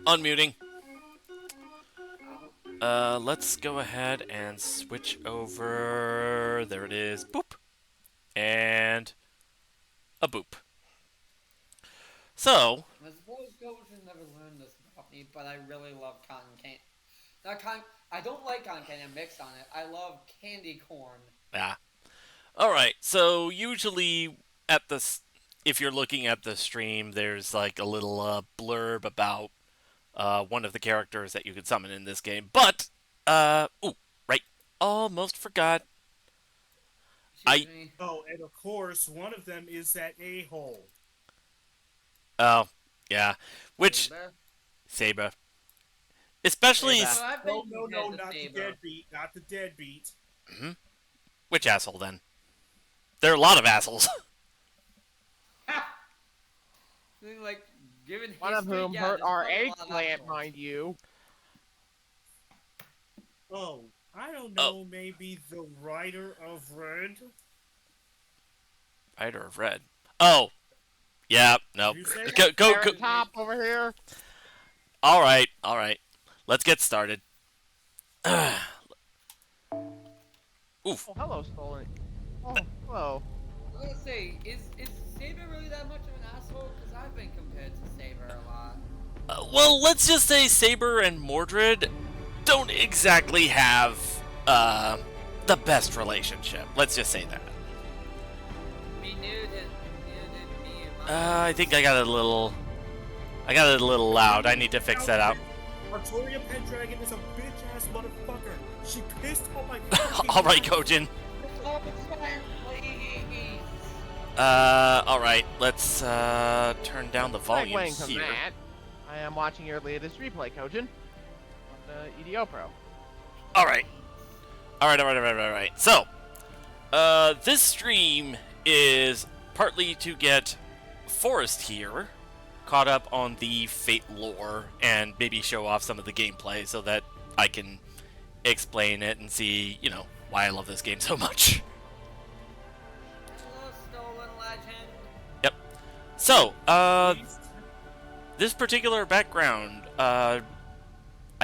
Unmuting. Let's go ahead and switch over. There it is. Boop. And a boop. So. I suppose Goten never learned this about me, but I really love cotton candy. I don't like cotton candy mixed on it. I love candy corn. Yeah. Alright, so usually if you're looking at the stream, there's like a little blurb about one of the characters that you could summon in this game. But, right, almost forgot. Oh, and of course, one of them is that a-hole. Oh, yeah. Which... Saber. Especially... No, not the deadbeat. Not the deadbeat. Mm-hmm. Which asshole, then? There are a lot of assholes. Like, given one of whom hurt our eggplant, mind you. Oh, I don't know, maybe the Rider of Red? Rider of Red. Oh! Yeah, no. Go. Top over here. Alright. Let's get started. Oof. Oh, hello, Stolen. Oh, hello. I was gonna say, is Saber really that much of an asshole? Because I've been compared to Saber a lot. Well, let's just say Saber and Mordred don't exactly have the best relationship. Let's just say that. Me neither did me. I think I got it a little loud. I need to fix that out. Artoria Pendragon is a bitch-ass motherfucker. She pissed on my Alright, Kojin. Alright, let's turn down the volume here. That, I am watching your latest replay, Kojin, on the EDO Pro. Alright. So, this stream is partly to get Forrest here caught up on the Fate lore and maybe show off some of the gameplay so that I can explain it and see, why I love this game so much. Hello, Stolen Legend. Yep. So, this particular background, I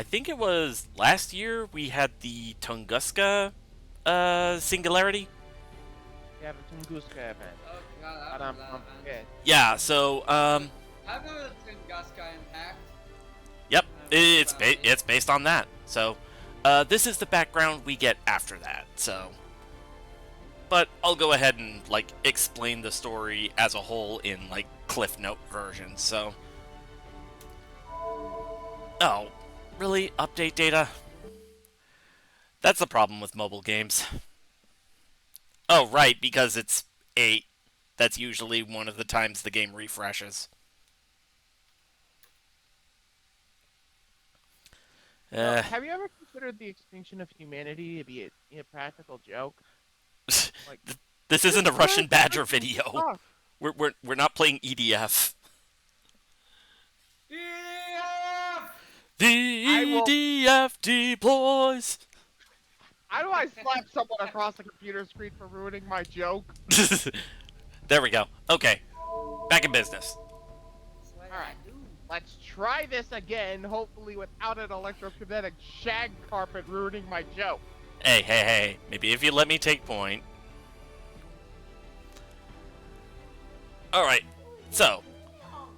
think it was last year we had the Tunguska singularity. Yeah, the Tunguska event. Oh god, yeah, so, I remember the Tunguska impact. Yep, it's based on that. So, this is the background we get after that, so... But I'll go ahead and, explain the story as a whole in, Cliff Note version, so... Oh, really? Update data? That's the problem with mobile games. Oh, right, because it's 8. That's usually one of the times the game refreshes. Have you ever considered the extinction of humanity to be a practical joke? This isn't a Russian Badger video. We're not playing EDF. The EDF deploys. How do I slap someone across the computer screen for ruining my joke? There we go. Okay, back in business. Alright, let's try this again, hopefully without an electrokinetic shag carpet ruining my joke. Hey, maybe if you let me take point. Alright, so,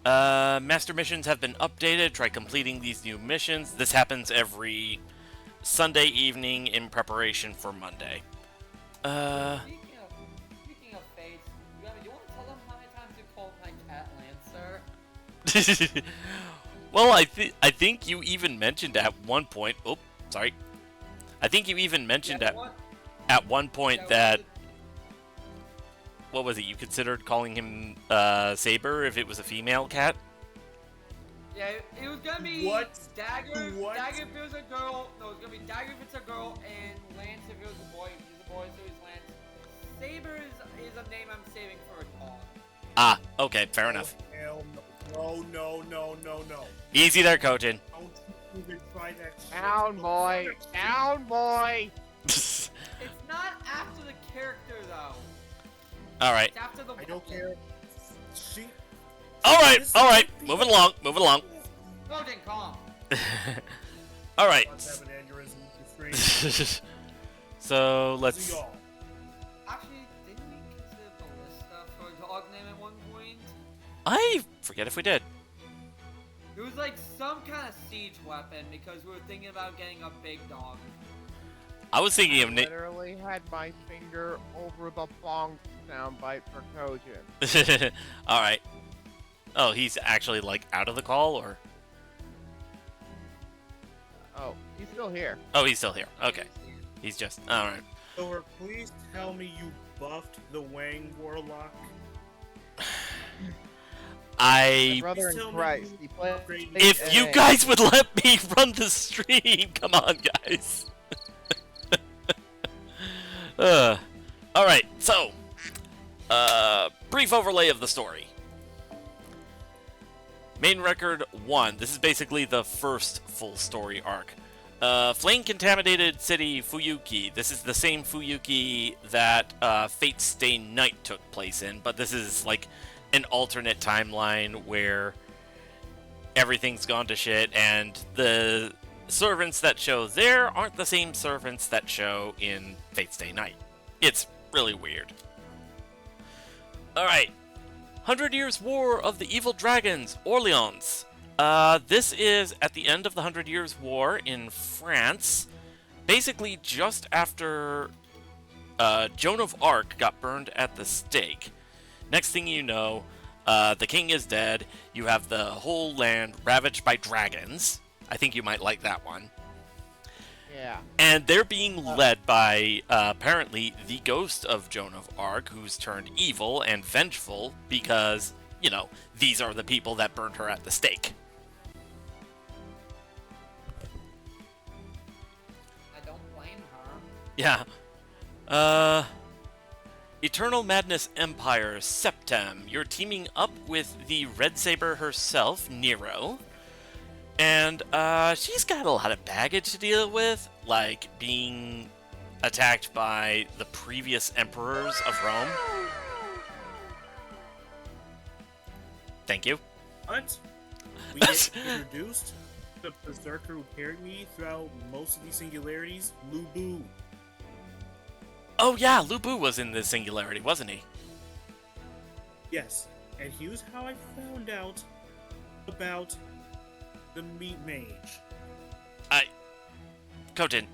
master missions have been updated. Try completing these new missions. This happens every Sunday evening in preparation for Monday. Speaking of fates, you want to tell them how many times you called my cat Lancer? Well, I think you even mentioned at one point... Oh, sorry. I think you even mentioned at one point that... What was it? You considered calling him Saber if it was a female cat? Yeah, it was gonna be Dagger. What? Dagger if it was a girl. No, it's gonna be Dagger if it's a girl, and Lance if it was a boy. He's a boy, so he's Lance. Saber is a name I'm saving for a dog. Ah, okay, fair enough. Hell no. No. Easy there, Kojin. Don't even try that shit. Down, boy. Down, boy. It's not after the character though. All right. It's after the. I don't care. All right. Moving along. Logan, calm. All right. Let's have an aneurysm. It's So strange. let's. Y'all. Actually, didn't we consider Ballista for a dog name at one point? I forget if we did. It was like some kind of siege weapon because we were thinking about getting a big dog. I was thinking of. Literally had my finger over the bong soundbite for Kojin. All right. Oh, he's actually like out of the call, or? Oh, he's still here. Oh, he's still here. Okay. He's just. All right. Silver, please tell me you buffed the Wang Warlock. I. Brother Please in tell me Christ, you he played. upgraded- If you guys would let me run the stream, come on, guys. All right. So, brief overlay of the story. Main record 1. This is basically the first full story arc. Flame-contaminated city Fuyuki. This is the same Fuyuki that Fate Stay Night took place in, but this is like an alternate timeline where everything's gone to shit, and the servants that show there aren't the same servants that show in Fate Stay Night. It's really weird. Alright. 100 Years War of the Evil Dragons, Orleans. This is at the end of the 100 Years War in France. Basically just after Joan of Arc got burned at the stake. Next thing you know, the king is dead. You have the whole land ravaged by dragons. I think you might like that one. Yeah. And they're being led by, apparently, the ghost of Joan of Arc, who's turned evil and vengeful because, you know, these are the people that burned her at the stake. I don't blame her. Yeah. Eternal Madness Empire, Septem. You're teaming up with the Red Saber herself, Nero. And, she's got a lot of baggage to deal with, like being attacked by the previous emperors of Rome. Thank you. What? We get introduced to the berserker who carried me throughout most of these singularities, Lu Bu. Oh yeah, Lu Bu was in this singularity, wasn't he? Yes, and here's how I found out about the meat mage. Koten,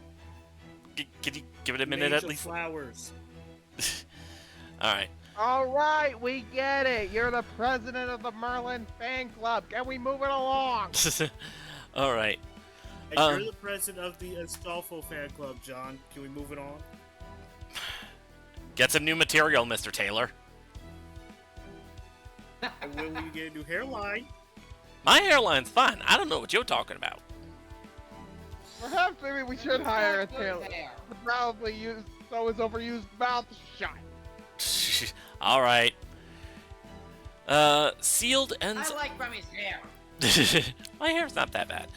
can you give it a minute Mage at of least? flowers. Alright. Alright, we get it. You're the president of the Merlin fan club. Can we move it along? Alright. And you're the president of the Astolfo fan club, John. Can we move it on? Get some new material, Mr. Taylor. And when we get a new hairline, My hairline's fine. I don't know what you're talking about. Perhaps maybe we should hire a Good tailor. hair. To probably use so his overused mouth shut. Alright. Sealed ends. I like Remy's hair. My hair's not that bad.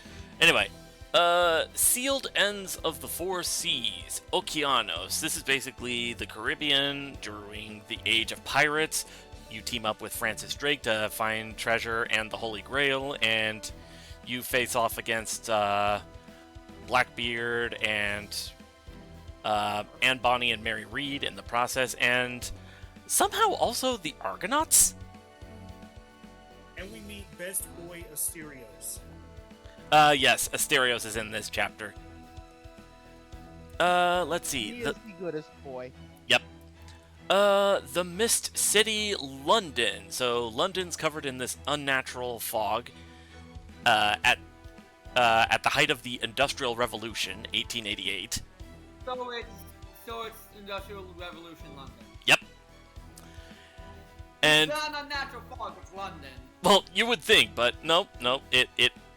Anyway, Sealed Ends of the Four Seas, Okeanos. This is basically the Caribbean during the Age of Pirates. You team up with Francis Drake to find treasure and the Holy Grail, and you face off against Blackbeard and Anne Bonny and Mary Read in the process, and somehow also the Argonauts. and we meet best boy Asterios. Yes, Asterios is in this chapter. Let's see. He is the goodest boy. Yep. The Mist City, London. So London's covered in this unnatural fog. At the height of the Industrial Revolution, 1888. So it's Industrial Revolution London. Yep. And It's not unnatural fog, it's London. well, you would think, but nope.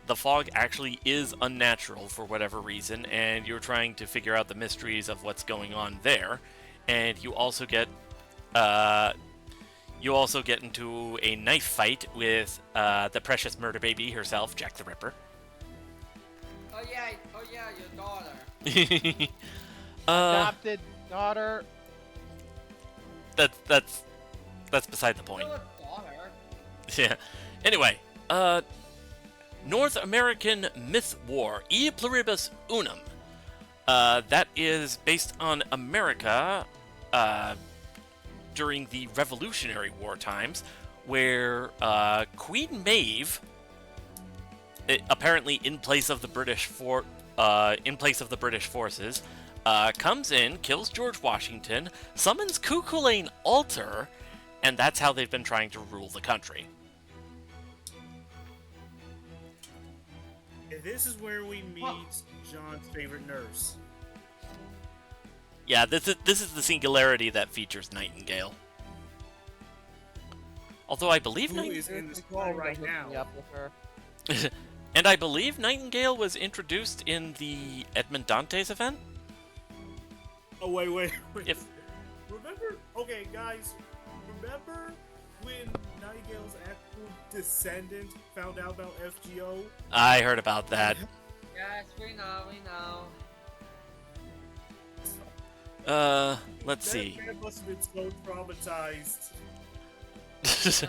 The fog actually is unnatural for whatever reason, and you're trying to figure out the mysteries of what's going on there. And you also get into a knife fight with the precious murder baby herself, Jack the Ripper. Oh yeah, your daughter. Adopted daughter. That's beside the point. Still a daughter. Yeah. Anyway, North American Myth War, E Pluribus Unum. That is based on America during the Revolutionary War times, where Queen Maeve, apparently in place of the British forces, comes in, kills George Washington, summons Ku Klux Altar, and that's how they've been trying to rule the country. And this is where we meet John's favorite nurse. Yeah, this is the singularity that features Nightingale. Although I believe Who is in this call right now? Up with her. And I believe Nightingale was introduced in the Edmond Dantes event. Oh, wait. If Remember? Okay, guys. Remember when Nightingale's actual descendant found out about FGO? I heard about that. Yes, we know. Let's see. That man must have been so traumatized. No.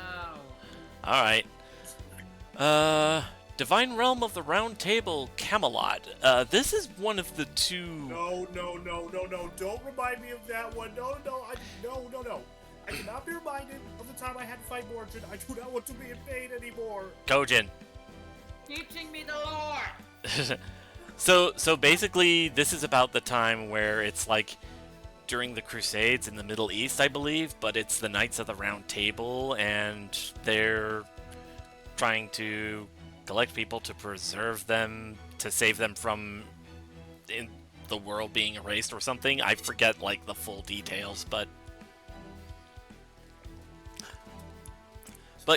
Alright. Divine Realm of the Round Table, Camelot. This is one of the two... No. Don't remind me of that one. No. I cannot be reminded of the time I had to fight Mordred. I do not want to be in pain anymore. Kojin. Teaching me the lore. So basically, this is about the time where it's like during the Crusades in the Middle East, I believe, but it's the Knights of the Round Table, and they're trying to collect people to preserve them, to save them from the world being erased or something. I forget like the full details, but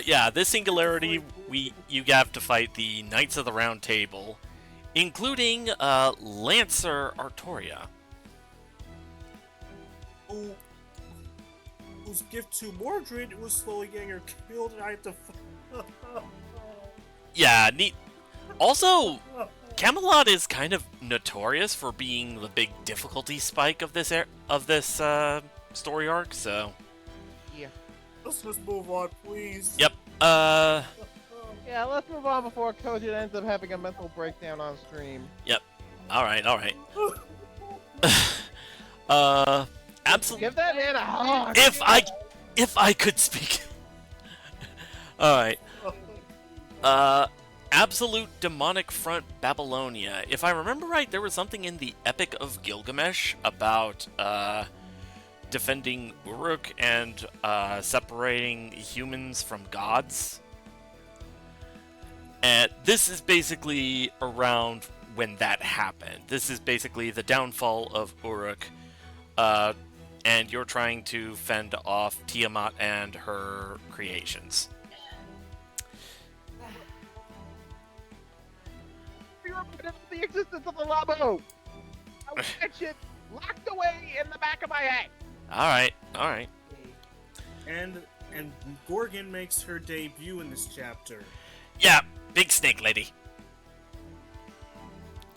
yeah, this singularity, you have to fight the Knights of the Round Table, including Lancer Artoria. Whose gift to Mordred was slowly getting her killed, and I have to. Yeah, neat. Also, Camelot is kind of notorious for being the big difficulty spike of this story arc. So, Yeah. Let's just move on, please. yep. Yeah, let's move on before Koji ends up having a mental breakdown on stream. Yep. All right. Absolutely. Give that man a hug. If I could speak. All right. Absolute Demonic Front Babylonia. If I remember right, there was something in the Epic of Gilgamesh about defending Uruk and separating humans from gods. And this is basically around when that happened. This is basically the downfall of Uruk, and you're trying to fend off Tiamat and her creations. The existence of the Labo. I want that shit locked away in the back of my head. All right. And Gorgon makes her debut in this chapter. Yeah, big snake lady.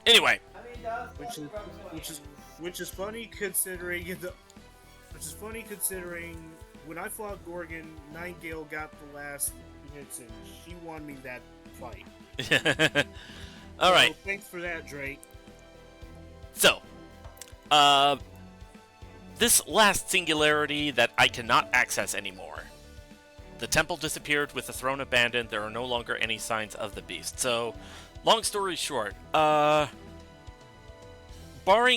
Anyway, Which is funny considering when I fought Gorgon, Nightingale got the last hits and she won me that fight. all right. So, thanks for that, Drake. So, this last singularity that I cannot access anymore. The temple disappeared with the throne abandoned. There are no longer any signs of the beast. So, long story short, barring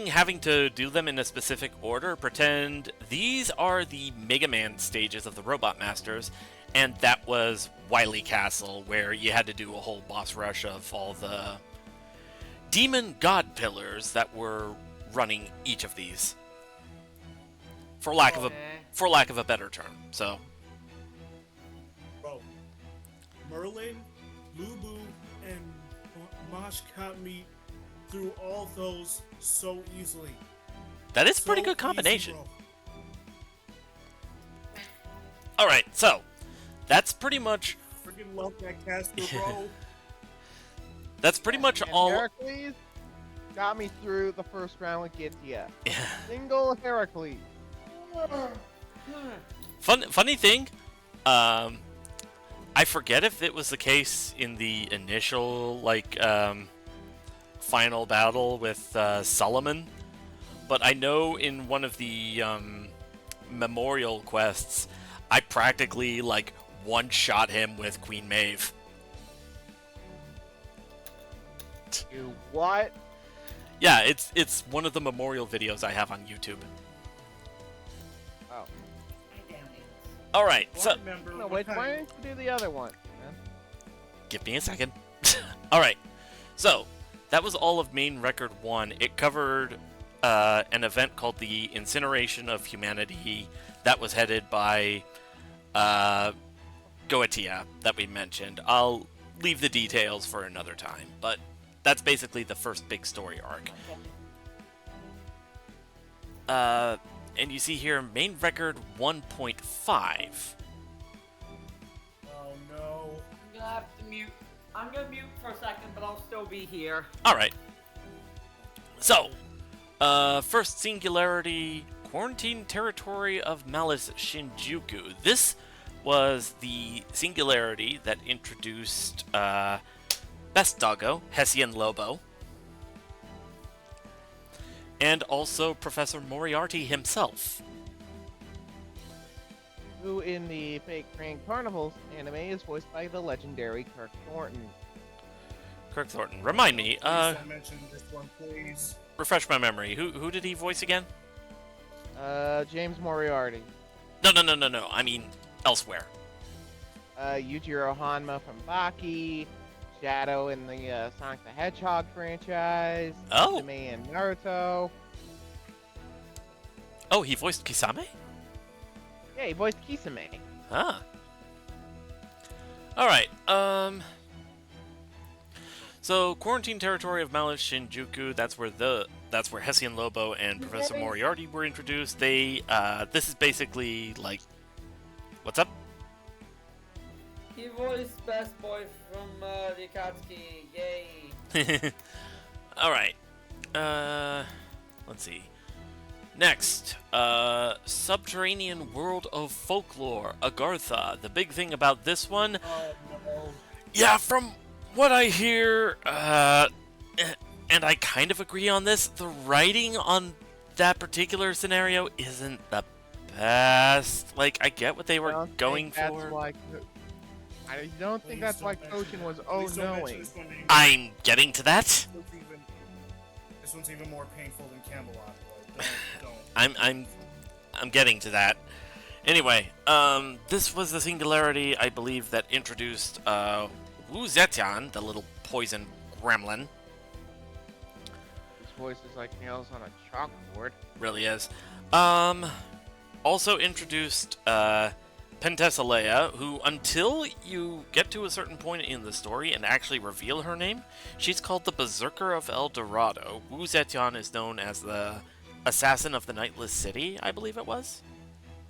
having to do them in a specific order, pretend these are the Mega Man stages of the Robot Masters, and that was Wily Castle, where you had to do a whole boss rush of all the demon god pillars that were running each of these. For lack of a better term. So, Bro, Merlin, Lubu, and Mosh got me through all those so easily. that is a pretty good combination. Alright, so that's pretty much Freaking love that caster, bro. that's pretty much And all. Heracles got me through the first round with Githia. Yeah. Single Heracles. Funny thing, I forget if it was the case in the initial, like, final battle with Solomon, but I know in one of the memorial quests, I practically, like, one-shot him with Queen Maeve. You what? Yeah, it's one of the memorial videos I have on YouTube. Oh. Alright, Well, so... I remember No, one wait, time- why don't you do the other one? Give me a second. Alright, so, that was all of Main Record 1. It covered an event called the Incineration of Humanity that was headed by Goetia that we mentioned. I'll leave the details for another time, but that's basically the first big story arc. And you see here, Main Record 1.5. Oh no. I'm gonna have to mute. I'm gonna mute for a second, but I'll still be here. Alright. So, first singularity, Quarantine Territory of Malice Shinjuku. This was the singularity that introduced Best Doggo, Hessian Lobo, and also Professor Moriarty himself. Who in the Fake Train Carnivals anime is voiced by the legendary Kirk Thornton. Kirk Thornton. Remind me, Please don't mention this one, please. refresh my memory. Who did he voice again? James Moriarty. No. I mean, elsewhere. Yujiro Hanma from Baki. Shadow in the Sonic the Hedgehog franchise. Oh. Kisame in Naruto. Oh, he voiced Kisame? Yeah, he voiced Kisame. Ah. Alright, so, Quarantine Territory of Malice Shinjuku, that's where Hessian Lobo and Professor Moriarty were introduced. They, this is basically, like... What's up? He voiced Best Boy from the Akatsuki. Yay! Alright. Let's see. Next, Subterranean World of Folklore, Agartha. The big thing about this one... Oh no. Yeah, from what I hear, and I kind of agree on this, the writing on that particular scenario isn't the best. Like, I get what they were going for. I don't think Please that's why don't mention- Kojin was please don't mention knowing. this one name. I'm getting to that. This one's even more painful than Camelot. Don't. I'm getting to that. Anyway, this was the singularity, I believe, that introduced Wu Zetian, the little poison gremlin. His voice is like nails on a chalkboard. Really is. Also introduced Penthesilea, who, until you get to a certain point in the story and actually reveal her name, she's called the Berserker of El Dorado. Wu Zetian is known as the Assassin of the Nightless City, I believe it was.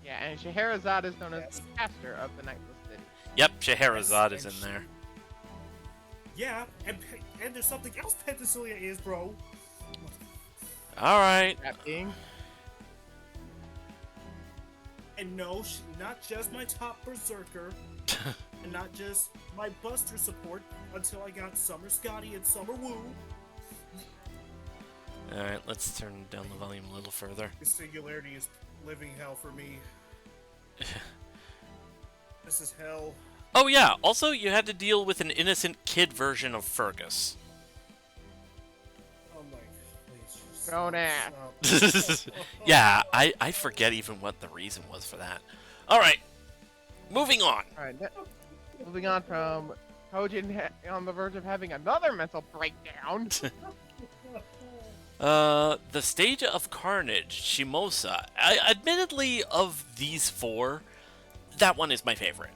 Yeah, and Scheherazade is known as the caster of the Nightless City. Yep, Scheherazade is in there. Yeah, and there's something else Penthesilea is, bro. Alright. That being, And no, not just my top berserker, and not just my buster support until I got Summer Scotty and Summer Woo. Alright, let's turn down the volume a little further. This singularity is living hell for me. This is hell. Oh yeah, also you had to deal with an innocent kid version of Fergus. Oh my, please. just Don't stop. ask. Yeah, I forget even what the reason was for that. Alright, moving on. alright, moving on from Kojin on the verge of having another mental breakdown. The Stage of Carnage, Shimosa. Admittedly, of these four, that one is my favorite.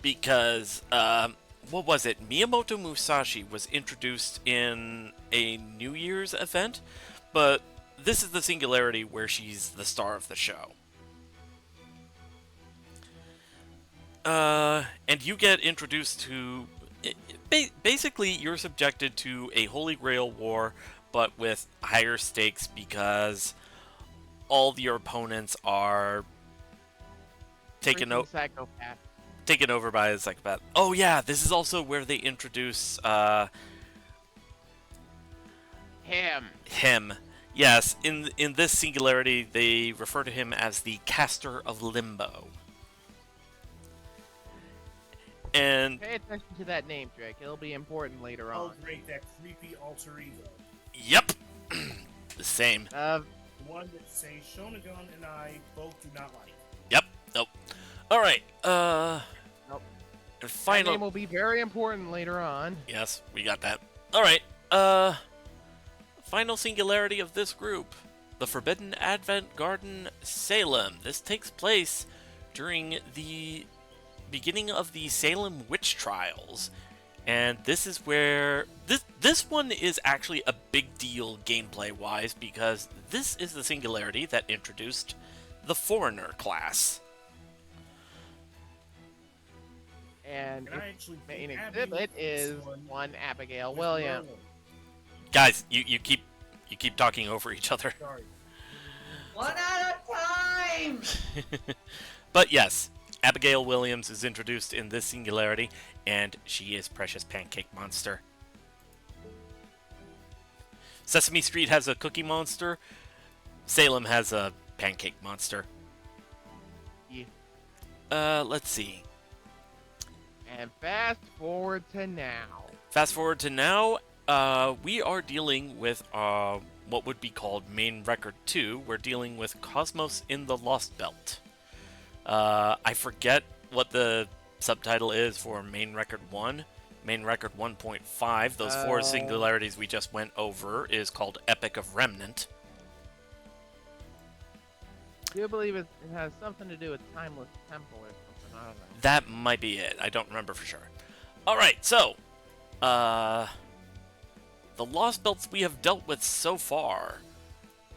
Because, what was it? Miyamoto Musashi was introduced in a New Year's event, but this is the singularity where she's the star of the show. And you get introduced to... Basically, you're subjected to a Holy Grail war, but with higher stakes because all of your opponents are taking Freaking psychopath. taken over by a psychopath. Oh yeah, this is also where they introduce Him. Yes, in this singularity, they refer to him as the caster of limbo. And Pay attention to that name, Drake. It'll be important later Oh, on. great, that creepy alter ego. yep, the same. The one that say Shonagon and I both do not like. Yep. Nope. All right. Nope. And That name will be very important later on. Yes, we got that. All right. Final singularity of this group, the Forbidden Advent Garden Salem. This takes place during the beginning of the Salem witch trials, and this is where this one is actually a big deal gameplay wise, because this is the singularity that introduced the foreigner class. And And I actually main think exhibit Abby is one Abigail Williams. Guys, you keep talking over each other. Sorry. One at a time! But yes, Abigail Williams is introduced in this singularity, and she is Precious Pancake Monster. Sesame Street has a Cookie Monster. Salem has a Pancake Monster. Yeah. Let's see. And fast forward to now. Fast forward to now, we are dealing with what would be called Main Record 2. We're dealing with Cosmos in the Lost Belt. I forget what the subtitle is for Main Record 1. Main Record 1.5, those four singularities we just went over, is called Epic of Remnant. I do believe it has something to do with Timeless Temple or something. I don't know. That might be it. I don't remember for sure. Alright, so, the Lost Belts we have dealt with so far.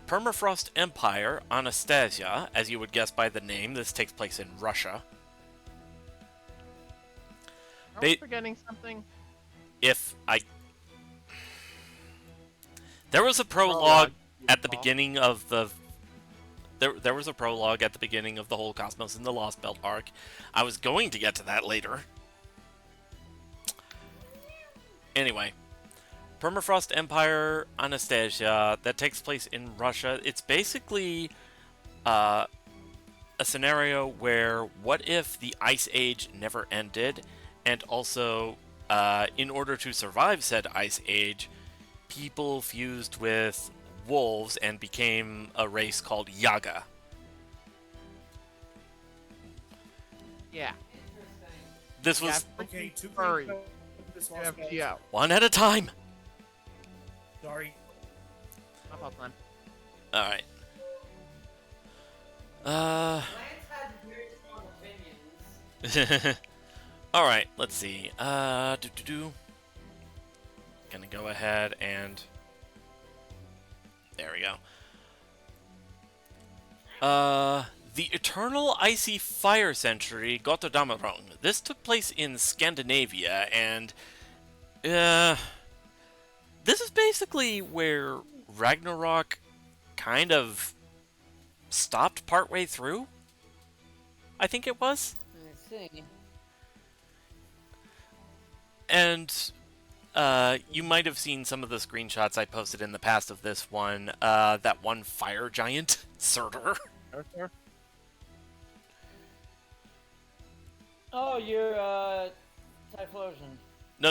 Permafrost Empire, Anastasia, as you would guess by the name, this takes place in Russia. Are we forgetting something? There was a prologue at the Paul. beginning of the... There was a prologue at the beginning of the whole Cosmos in the Lost Belt arc. I was going to get to that later. Anyway. Permafrost Empire, Anastasia, that takes place in Russia. It's basically a scenario where what if the Ice Age never ended, and also in order to survive said Ice Age, people fused with wolves and became a race called Yaga. Yeah. This was Okay, two Furry. things about this Lost Belt. FGO. one at a time. Sorry. Not all time. Alright. Lance had very strong opinions. Alright, let's see. Gonna go ahead and... There we go. The Eternal Icy Fire Century, Gotterdammerung. This took place in Scandinavia, and... this is basically where Ragnarok kind of stopped partway through. I think it was. Let's see. And you might have seen some of the screenshots I posted in the past of this one. That one fire giant, Surtur. Arthur? Oh, you're, Typhlosion. No.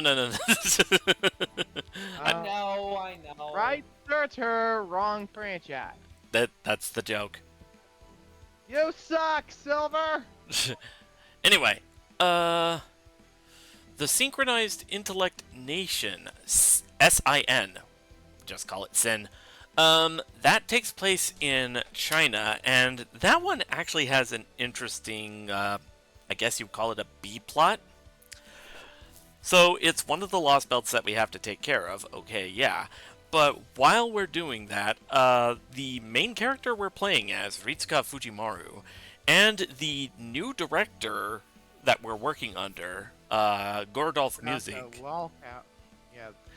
I know. Right, Surtur, wrong franchise. That's the joke. You suck, Silver! Anyway, the Synchronized Intellect Nation, SIN, just call it SIN, that takes place in China, and that one actually has an interesting, I guess you'd call it a B-plot. So it's one of the Lost Belts that we have to take care of, okay, yeah. But while we're doing that, the main character we're playing as, Ritsuka Fujimaru, and the new director that we're working under, Gordolf Music. Yeah,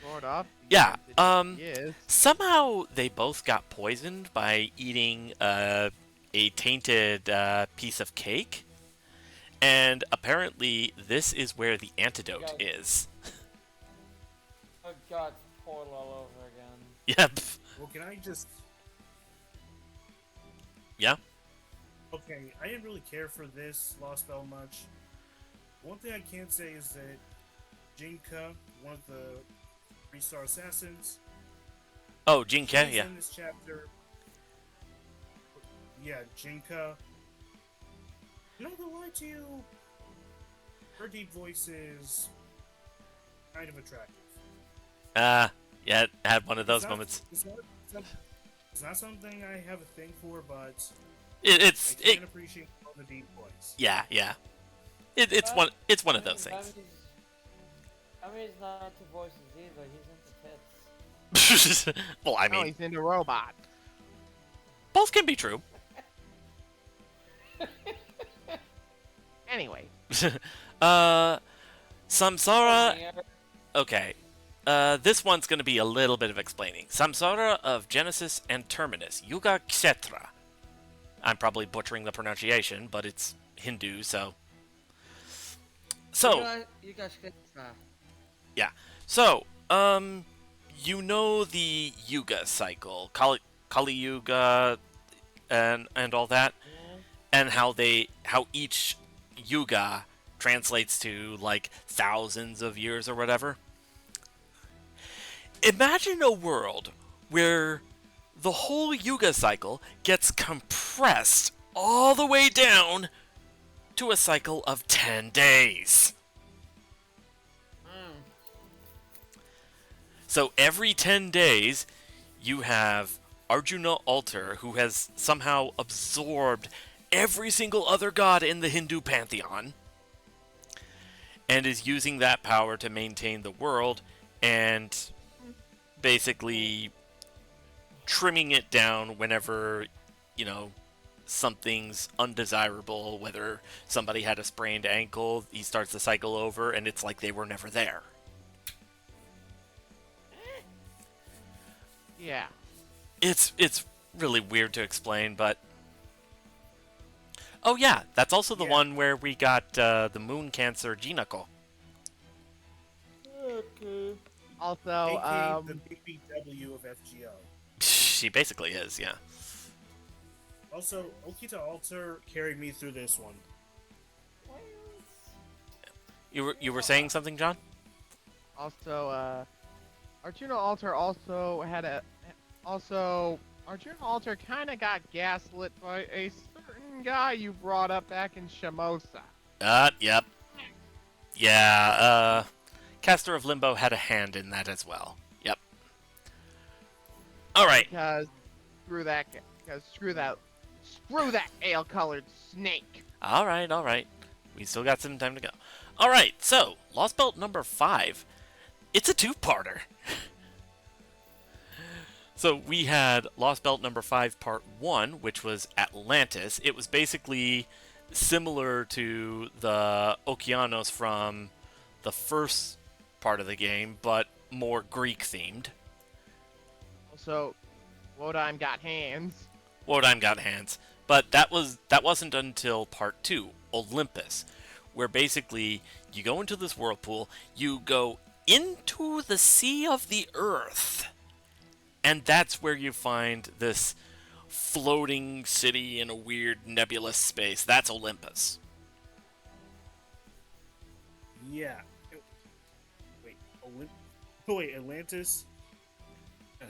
Gordolf. Yeah, Yes. somehow they both got poisoned by eating a tainted piece of cake. And apparently, this is where the antidote is. Oh god, portal all over again. Yep. Well, can I just... Yeah. Okay, I didn't really care for this Lost Bell much. One thing I can say is that Jinka, one of the 3-star assassins... Oh, Jinka, she's yeah. in this chapter. Yeah, Jinka. I'm not gonna lie to you. Her deep voice is kind of attractive. Yeah, it had one of those It's not- moments. It's not something I have a thing for, but It's I can appreciate all the deep voice. yeah, yeah. It's one of those things. Dummy's not into voices either. He's into tits. Well, I No, mean, he's into robot. both can be true. Anyway, Samsara. Okay. This one's going to be a little bit of explaining. Samsara of Genesis and Terminus, Yuga Kshetra. I'm probably butchering the pronunciation, but it's Hindu, so... You guys get Yeah. So, you know the Yuga cycle, Kali Yuga, and all that, and how each Yuga translates to like thousands of years or whatever. Imagine a world where the whole Yuga cycle gets compressed all the way down to a cycle of 10 days. So every 10 days, you have Arjuna Altar, who has somehow absorbed every single other god in the Hindu pantheon, and is using that power to maintain the world, and basically trimming it down whenever, you know, something's undesirable, whether somebody had a sprained ankle, he starts the cycle over, and it's like they were never there. yeah. It's really weird to explain, but... Oh yeah, that's also the one where we got the Moon Cancer Jinako. Okay. Also, AKA the BBW of FGO. She basically is, yeah. Also, Okita Alter carried me through this one. You were saying something, John? also, Arjuna Alter also had a... Also, Arjuna Alter kind of got gaslit by a certain guy you brought up back in Shamosa. Yep. Yeah, Caster of Limbo had a hand in that as well. Yep. Alright. Because screw that ale-colored snake. Alright. We still got some time to go. Alright, so, Lost Belt number 5. It's a two-parter. So we had Lost Belt number 5 part 1, which was Atlantis. It was basically similar to the Okeanos from the first part of the game, but more Greek-themed. Also, Wodime got hands. Wodime got hands. But that wasn't until part 2, Olympus, where basically you go into this whirlpool, you go into the sea of the earth, and that's where you find this floating city in a weird nebulous space. That's Olympus. Yeah. Wait, Atlantis? Ugh.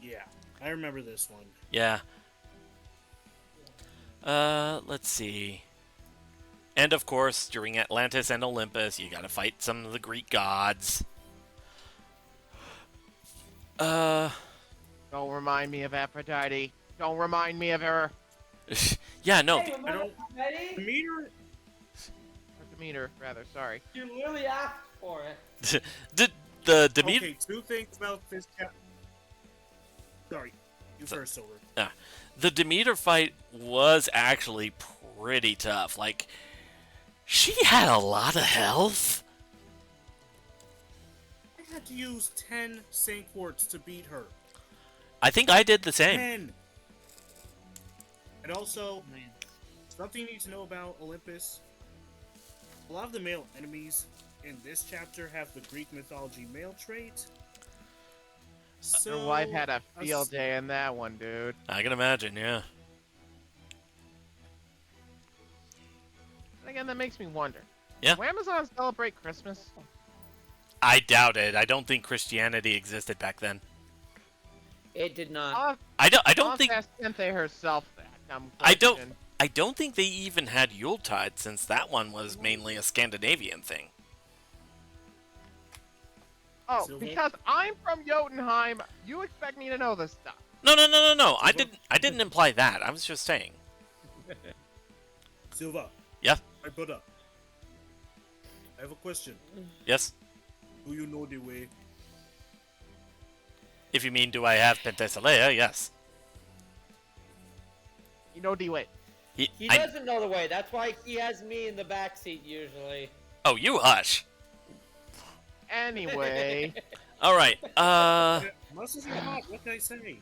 Yeah, I remember this one. Yeah. Let's see. And of course, during Atlantis and Olympus, you gotta fight some of the Greek gods. Don't remind me of Aphrodite. Don't remind me of her. Yeah, no. Hey, remember Betty? Demeter? Or Demeter, rather, sorry. You literally asked for it. the Demeter. Okay, two things about this chapter. Sorry, you first, Silver. The Demeter fight was actually pretty tough. Like, she had a lot of health. I had to use 10 Saint Quartz to beat her. I think I did the same. 10! And also, Something you need to know about Olympus. A lot of the male enemies in this chapter have the Greek mythology male trait. So, Your wife had a field day in that one, dude. I can imagine, yeah. And again, that makes me wonder. Yeah. Will Amazon celebrate Christmas? I doubt it. I don't think Christianity existed back then. It did not. I don't I'll think ask Cynthia herself that. I don't think they even had Yuletide, since that one was mainly a Scandinavian thing. Oh, Silver? because I'm from Jotunheim, you expect me to know this stuff. No. I didn't imply that. I was just saying. Silva. Yeah. I put up. I have a question. Yes. Do you know the way? If you mean, do I have Penthesilea? Yes. You know D-Wait. He doesn't know the way. That's why he has me in the back seat usually. Oh, you hush. Anyway. All right. Muscles are hot. What can I say?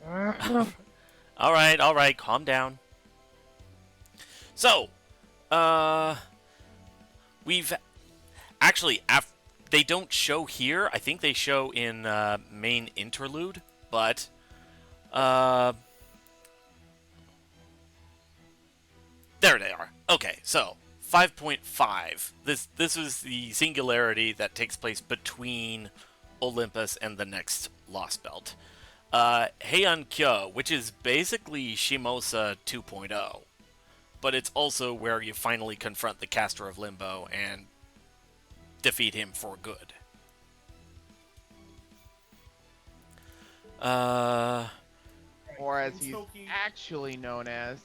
All right. Calm down. So, we've actually they don't show here. I think they show in main interlude, but there they are. Okay, so 5.5. This is the singularity that takes place between Olympus and the next Lost Belt. Heian Kyo, which is basically Shimosa 2.0, but it's also where you finally confront the caster of Limbo and defeat him for good. Or as he's actually known as,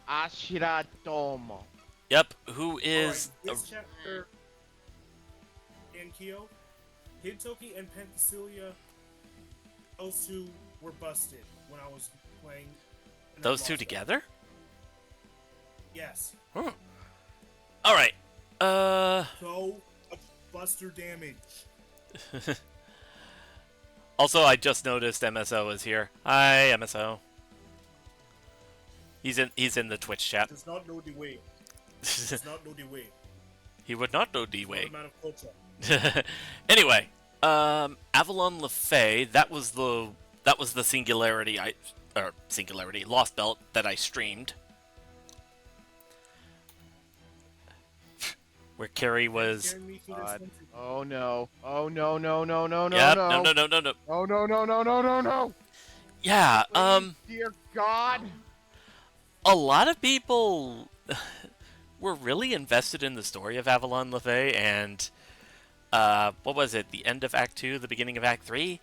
Ashira Domo. Yep, who is... Alright, this chapter in Kyo, Hintoki and Penthesilea, those two were busted when I was playing. those two together? Yes. Huh. Alright, So much buster damage. Also, I just noticed MSO is here. Hi, MSO. He's in the Twitch chat. Does not know the way. Does not know the way. He would not know D-Way. Amount of culture. Anyway, Avalon LeFay, that was the singularity Lost Belt that I streamed. Where Carrie was... Carry me through this God. one. Oh no. Oh no no no no no Yep, no. no. Oh no no no no no no. Yeah, Please, dear God. a lot of people were really invested in the story of Avalon LeFay, and what was it? The end of Act 2, the beginning of Act 3?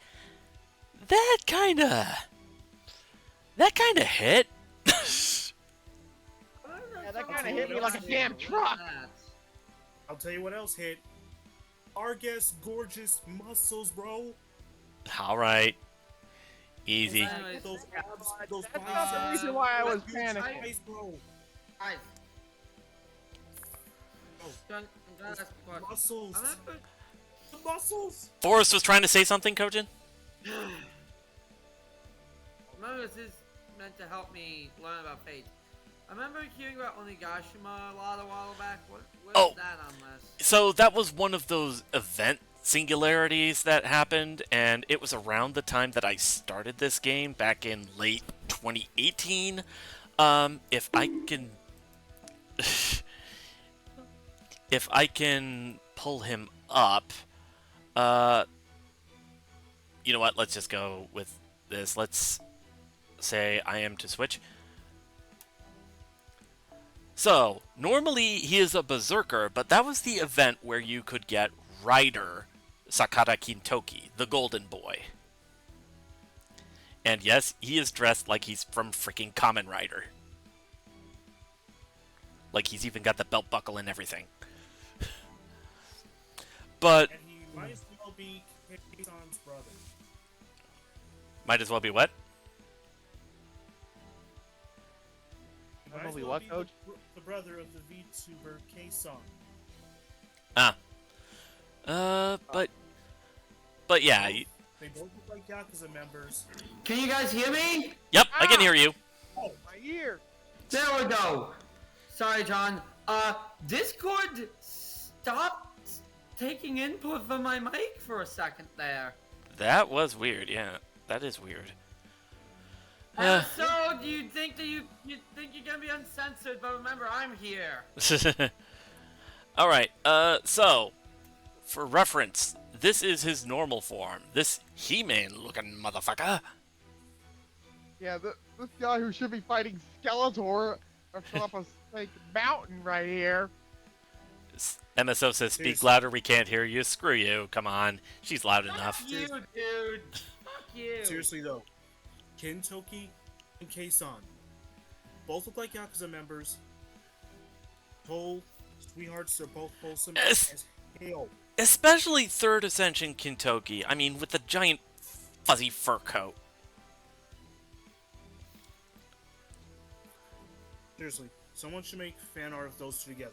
That kinda hit. Yeah, that kind of hit me like a damn truck. I'll tell you what else hit. Argus gorgeous muscles, bro. Alright. Easy. Anyways, Those abs, those That's not the reason why I was panicking. Eyes, bro. Guys, Oh, I'm gonna ask a question. muscles. I remember, The muscles. Forrest was trying to say something, Kojin? remember this is meant to help me learn about fate. I remember hearing about Onigashima a while back. What Oh. is that on this? So that was one of those event singularities that happened, and it was around the time that I started this game back in late 2018. If I can pull him up, you know what? Let's just go with this. Let's say I am to switch. So, normally he is a berserker, but that was the event where you could get Rider Sakata Kintoki, the golden boy. And yes, he is dressed like he's from freaking Kamen Rider. Like he's even got the belt buckle and everything. But And he might as well be Keisan's brother. might as well be what? He might as Probably well what, be Coach? the brother of the VTuber Keisan. But yeah, They both look like Yakuza members. Can you guys hear me? yep, I can hear you. Oh, My ear. There we go. Sorry, John. Discord stopped taking input from my mic for a second there. That was weird. Yeah, that is weird. So, do you think that you think you're gonna be uncensored? But remember, I'm here. All right. So, for reference, this is his normal form. This He-Man looking motherfucker. Yeah, this guy who should be fighting Skeletor up a like mountain right here. MSO says, "Speak Seriously. louder. We can't hear you." Screw you. Come on. She's loud enough. Fuck you, dude. Fuck you. Seriously though, Kentoki and Keisan both look like Yakuza members. Whole sweethearts are both wholesome as hell. Especially Third Ascension Kintoki. I mean, with the giant fuzzy fur coat. Seriously, someone should make fan art of those two together.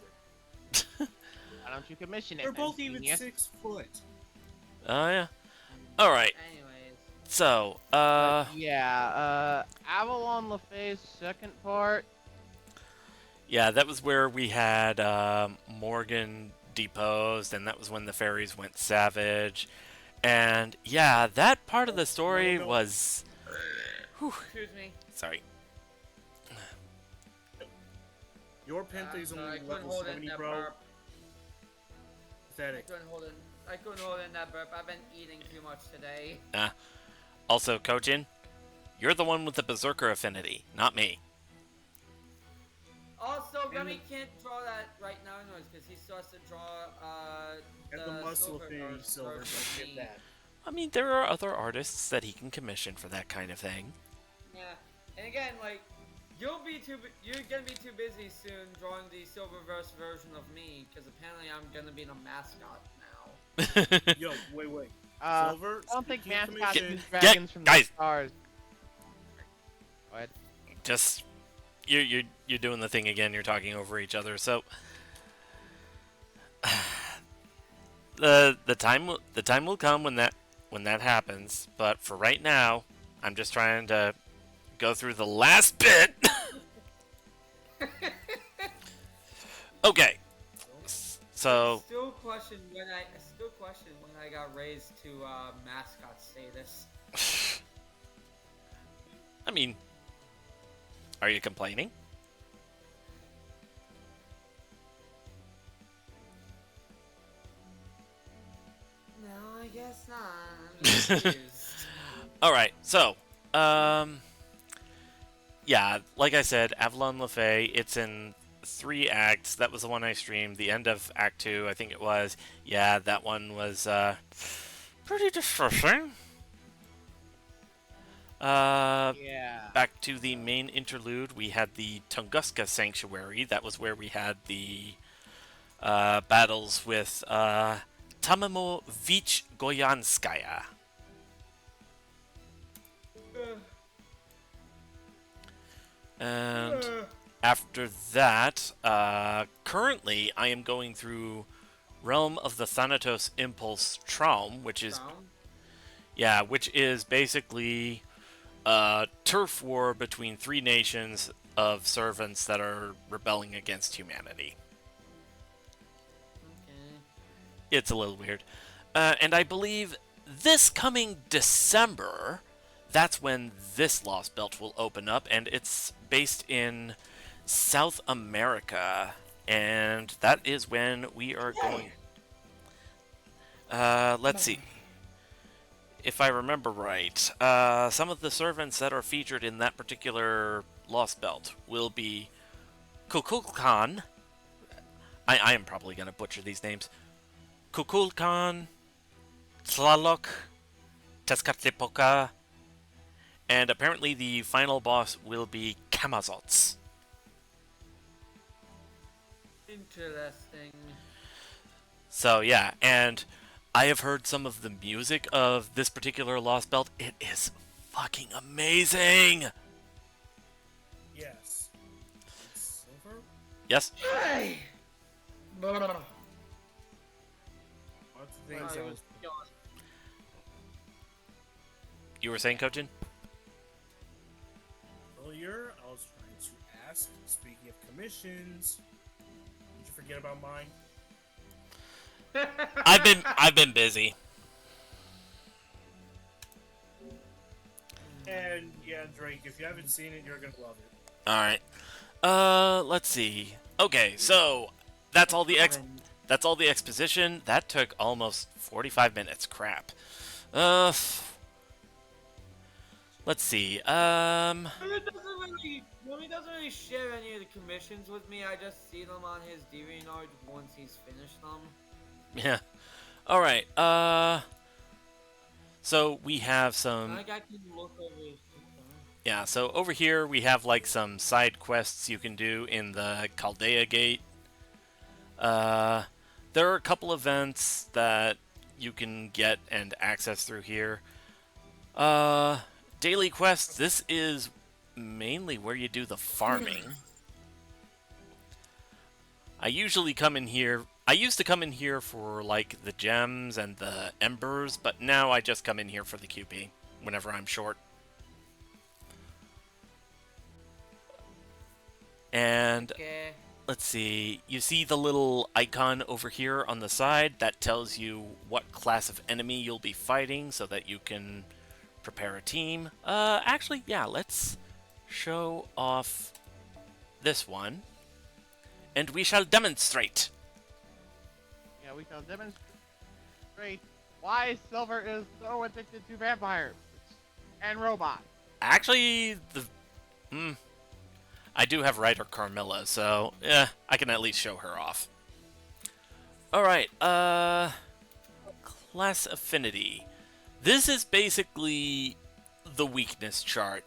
Why don't you commission it? They're then, both even genius? 6 foot. Oh, yeah. Alright, Anyways. so, Yeah, Avalon LaFay's second part. yeah, that was where we had Morgan deposed, and that was when the fairies went savage. And, yeah, that part of the story No. was... Whew, Excuse me. sorry. Your Penthe is I only couldn't level hold in 70, that bro. burp. Pathetic. I couldn't hold in that burp. I've been eating too much today. Also, Kojin, you're the one with the Berserker affinity, not me. Also, Remy can't draw that right now, anyways, because he still has to draw And the muscle silver thing, version silver, don't of get me. that. I mean, there are other artists that he can commission for that kind of thing. Yeah, and again, like, you're gonna be too busy soon drawing the Silververse version of me, because apparently I'm gonna be the mascot now. Yo, wait. I Silver, don't think speaking of mascots commission- use dragons from the guys. stars. Go ahead. Just you're doing the thing again. You're talking over each other. So the time will come when that happens. But for right now, I'm just trying to go through the last bit. Okay. So I still question when I got raised to mascot status. I mean, are you complaining? No, I guess not. I'm just confused. All right. So, yeah, like I said, Avalon LaFay, it's in 3 acts. That was the one I streamed. The end of Act 2, I think it was. Yeah, that one was pretty distressing. Yeah. Back to the main interlude, we had the Tunguska Sanctuary. That was where we had the battles with Tamamo Vich Goyanskaya. And after that, currently I am going through Realm of the Thanatos Impulse Traum, which is basically a turf war between 3 nations of servants that are rebelling against humanity. Okay. It's a little weird. And I believe this coming December, that's when this Lost Belt will open up, and it's based in South America. And that is when we are going... let's see. If I remember right, some of the servants that are featured in that particular Lost Belt will be Kukulkan. I am probably going to butcher these names. Kukulkan, Tlalok, Tezcatlipoca, and apparently the final boss will be Kamazots. Interesting. So yeah, and I have heard some of the music of this particular Lost Belt. It is fucking amazing! Yes. Silver? Yes? Hey! Lots of things I was... You were saying, Kojin? Earlier, I was trying to ask, speaking of commissions, did you forget about mine? I've been busy. And yeah, Drake, if you haven't seen it, you're gonna love it. All right. Let's see. Okay, so that's all the exposition. That took almost 45 minutes. Crap. Let's see. He doesn't really share any of the commissions with me. I just see them on his DeviantArt once he's finished them. Yeah. All right. So we have some. Like I can look over his. Yeah. So over here we have like some side quests you can do in the Chaldea Gate. There are a couple events that you can get and access through here. Daily quests. This is mainly where you do the farming. I usually come in here. I used to come in here for like the gems and the embers, but now I just come in here for the QP whenever I'm short. And Okay. let's see, you see the little icon over here on the side that tells you what class of enemy you'll be fighting so that you can prepare a team. Actually, yeah, let's show off this one. And we shall demonstrate. Yeah, we shall demonstrate why Silver is so addicted to vampires and robots. Actually, I do have Writer Carmilla, so yeah, I can at least show her off. Alright, class affinity. This is basically the weakness chart.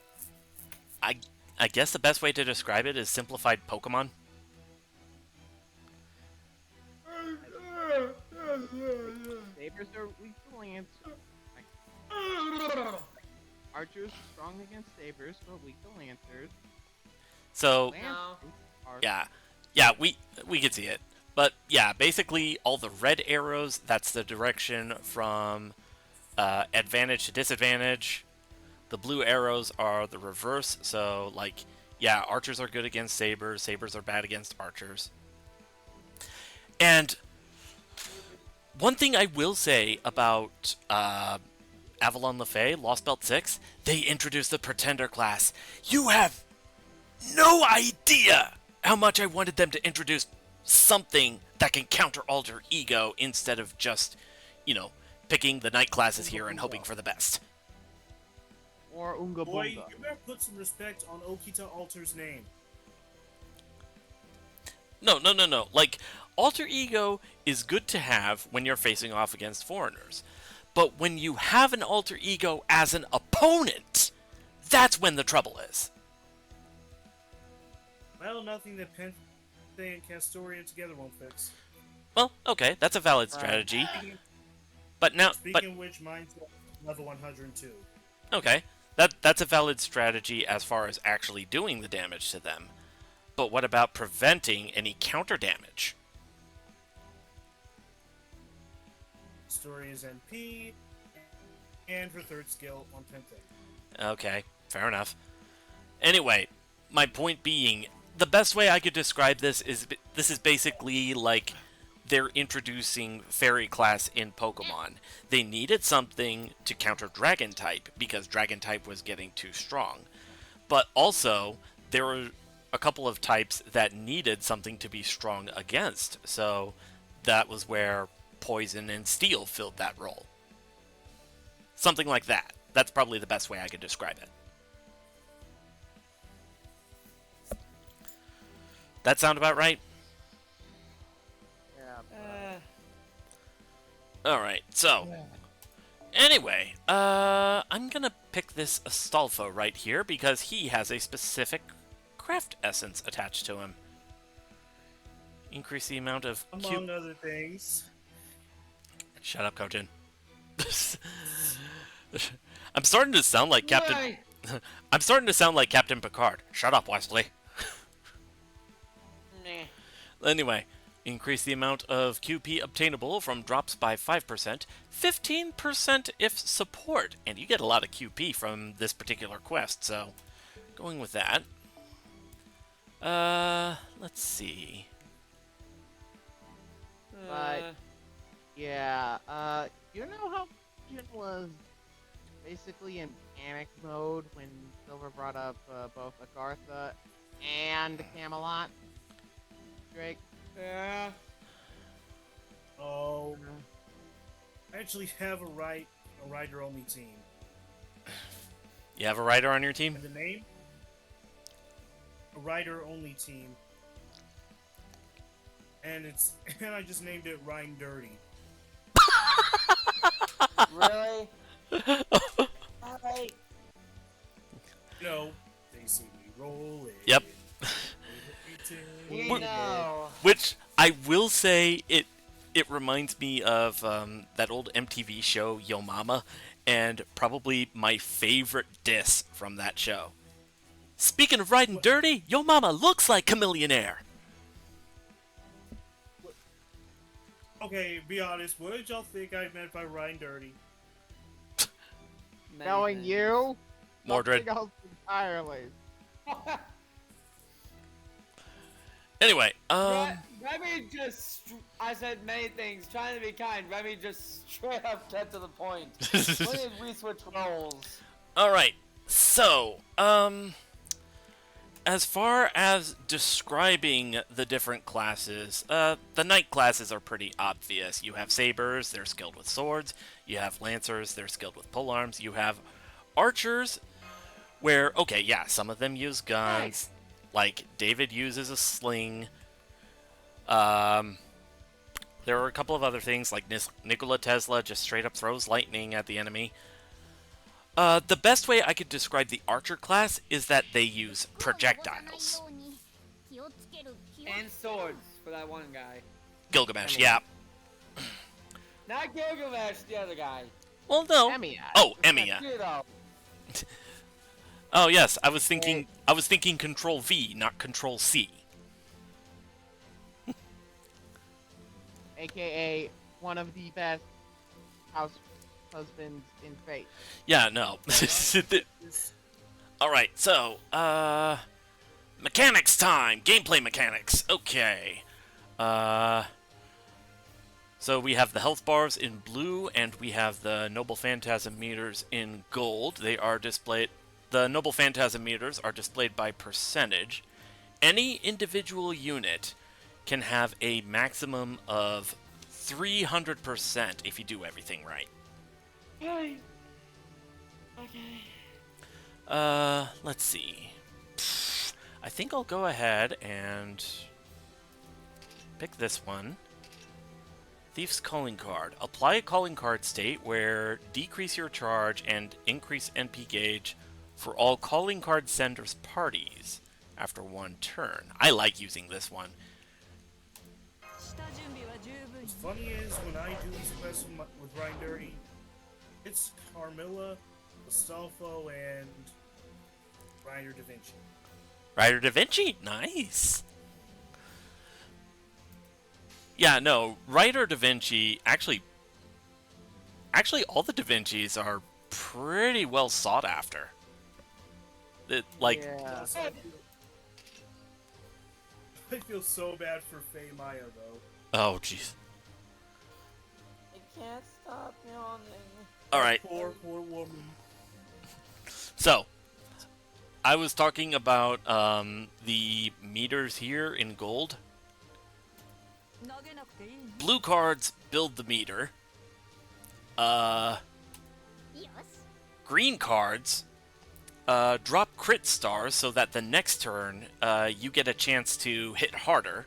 I guess the best way to describe it is simplified Pokemon. Sabers are weak to Lance. Archers strong against sabers, but weak to lancers. So Lancers are yeah, we can see it. But yeah, basically all the red arrows, that's the direction from advantage to disadvantage. The blue arrows are the reverse, so like, yeah, archers are good against sabers, sabers are bad against archers. And one thing I will say about Avalon LaFay, Lost Belt 6, they introduced the Pretender class. You have no idea how much I wanted them to introduce something that can counter Alter Ego instead of just, you know, picking the night classes here and hoping for the best. or Unga Boy, Bunga. you better put some respect on Okita Alter's name. No. Like, Alter Ego is good to have when you're facing off against foreigners. But when you have an Alter Ego as an opponent, that's when the trouble is. Well, nothing that Pente and Castoria together won't fix. Well, okay, that's a valid strategy. But now, Speaking of which, mine's level 102. okay, that's a valid strategy as far as actually doing the damage to them. But what about preventing any counter damage? Castoria's NP, and her third skill on Pente. Okay, fair enough. Anyway, my point being, the best way I could describe this is basically like they're introducing Fairy class in Pokemon. They needed something to counter Dragon type because Dragon type was getting too strong. But also, there were a couple of types that needed something to be strong against. So that was where Poison and Steel filled that role. Something like that. That's probably the best way I could describe it. That sound about right? Yeah. Alright, so... Anyway, I'm gonna pick this Astolfo right here because he has a specific craft essence attached to him. Increase the amount of Among other things. Shut up, Kojin. I'm starting to sound like Captain... Right. I'm starting to sound like Captain Picard. Shut up, Wesley. Anyway, increase the amount of QP obtainable from drops by 5%, 15% if support, and you get a lot of QP from this particular quest, so going with that. Let's see. But- Yeah, you know how Jin was basically in panic mode when Silver brought up both Agartha and Camelot? Drake? yeah. Oh, I actually have a rider-only team. You have a rider on your team? And the name? A rider-only team. And I just named it Rhyme Dirty. Really? Alright. No, they see me rolling. Yep. You know. Which I will say, it reminds me of that old MTV show Yo Mama, and probably my favorite diss from that show. Speaking of riding dirty, Yo Mama looks like Chameleonaire. Okay, be honest. What did y'all think I meant by Rhyme Dirty? Knowing you? Mordred. Something else entirely. Anyway, Remy just, I said many things, trying to be kind. Remy just straight up get to the point. When did we switch roles? Alright, so, as far as describing the different classes, the knight classes are pretty obvious. You have sabers, they're skilled with swords. You have lancers, they're skilled with polearms. You have archers, where, okay, yeah, some of them use guns. Nice. Like, David uses a sling. There are a couple of other things, like Nikola Tesla just straight up throws lightning at the enemy. The best way I could describe the archer class is that they use projectiles. And swords for that one guy. Gilgamesh, yeah. Not Gilgamesh, the other guy. Well, no. Emiya. Oh, Emiya. You know. Oh, yes, I was thinking Control V, not Control C. AKA one of the best house husbands in Fate. Yeah, no. Alright, so, mechanics time! Gameplay mechanics! Okay. So we have the health bars in blue, and we have the Noble Phantasm meters in gold. They are displayed... The Noble Phantasm meters are displayed by percentage. Any individual unit can have a maximum of 300% if you do everything right. Right. Okay. Let's see. I think I'll go ahead and pick this one. Thief's Calling Card. Apply a calling card state where decrease your charge and increase NP gauge for all calling card senders parties after one turn. I like using this one. What's funny is when I do these quests with Rhyme Dirty, it's Carmilla, Astolfo, and Ryder Da Vinci. Ryder Da Vinci? Nice! Yeah, no, Ryder Da Vinci, actually all the Da Vincis are pretty well sought after. Like, Yeah. I feel so bad for Faye Maya, though. oh, jeez. I can't stop yawning. Alright, Poor woman. so, I was talking about the meters here in gold. Blue cards build the meter. Green cards drop crit stars so that the next turn you get a chance to hit harder.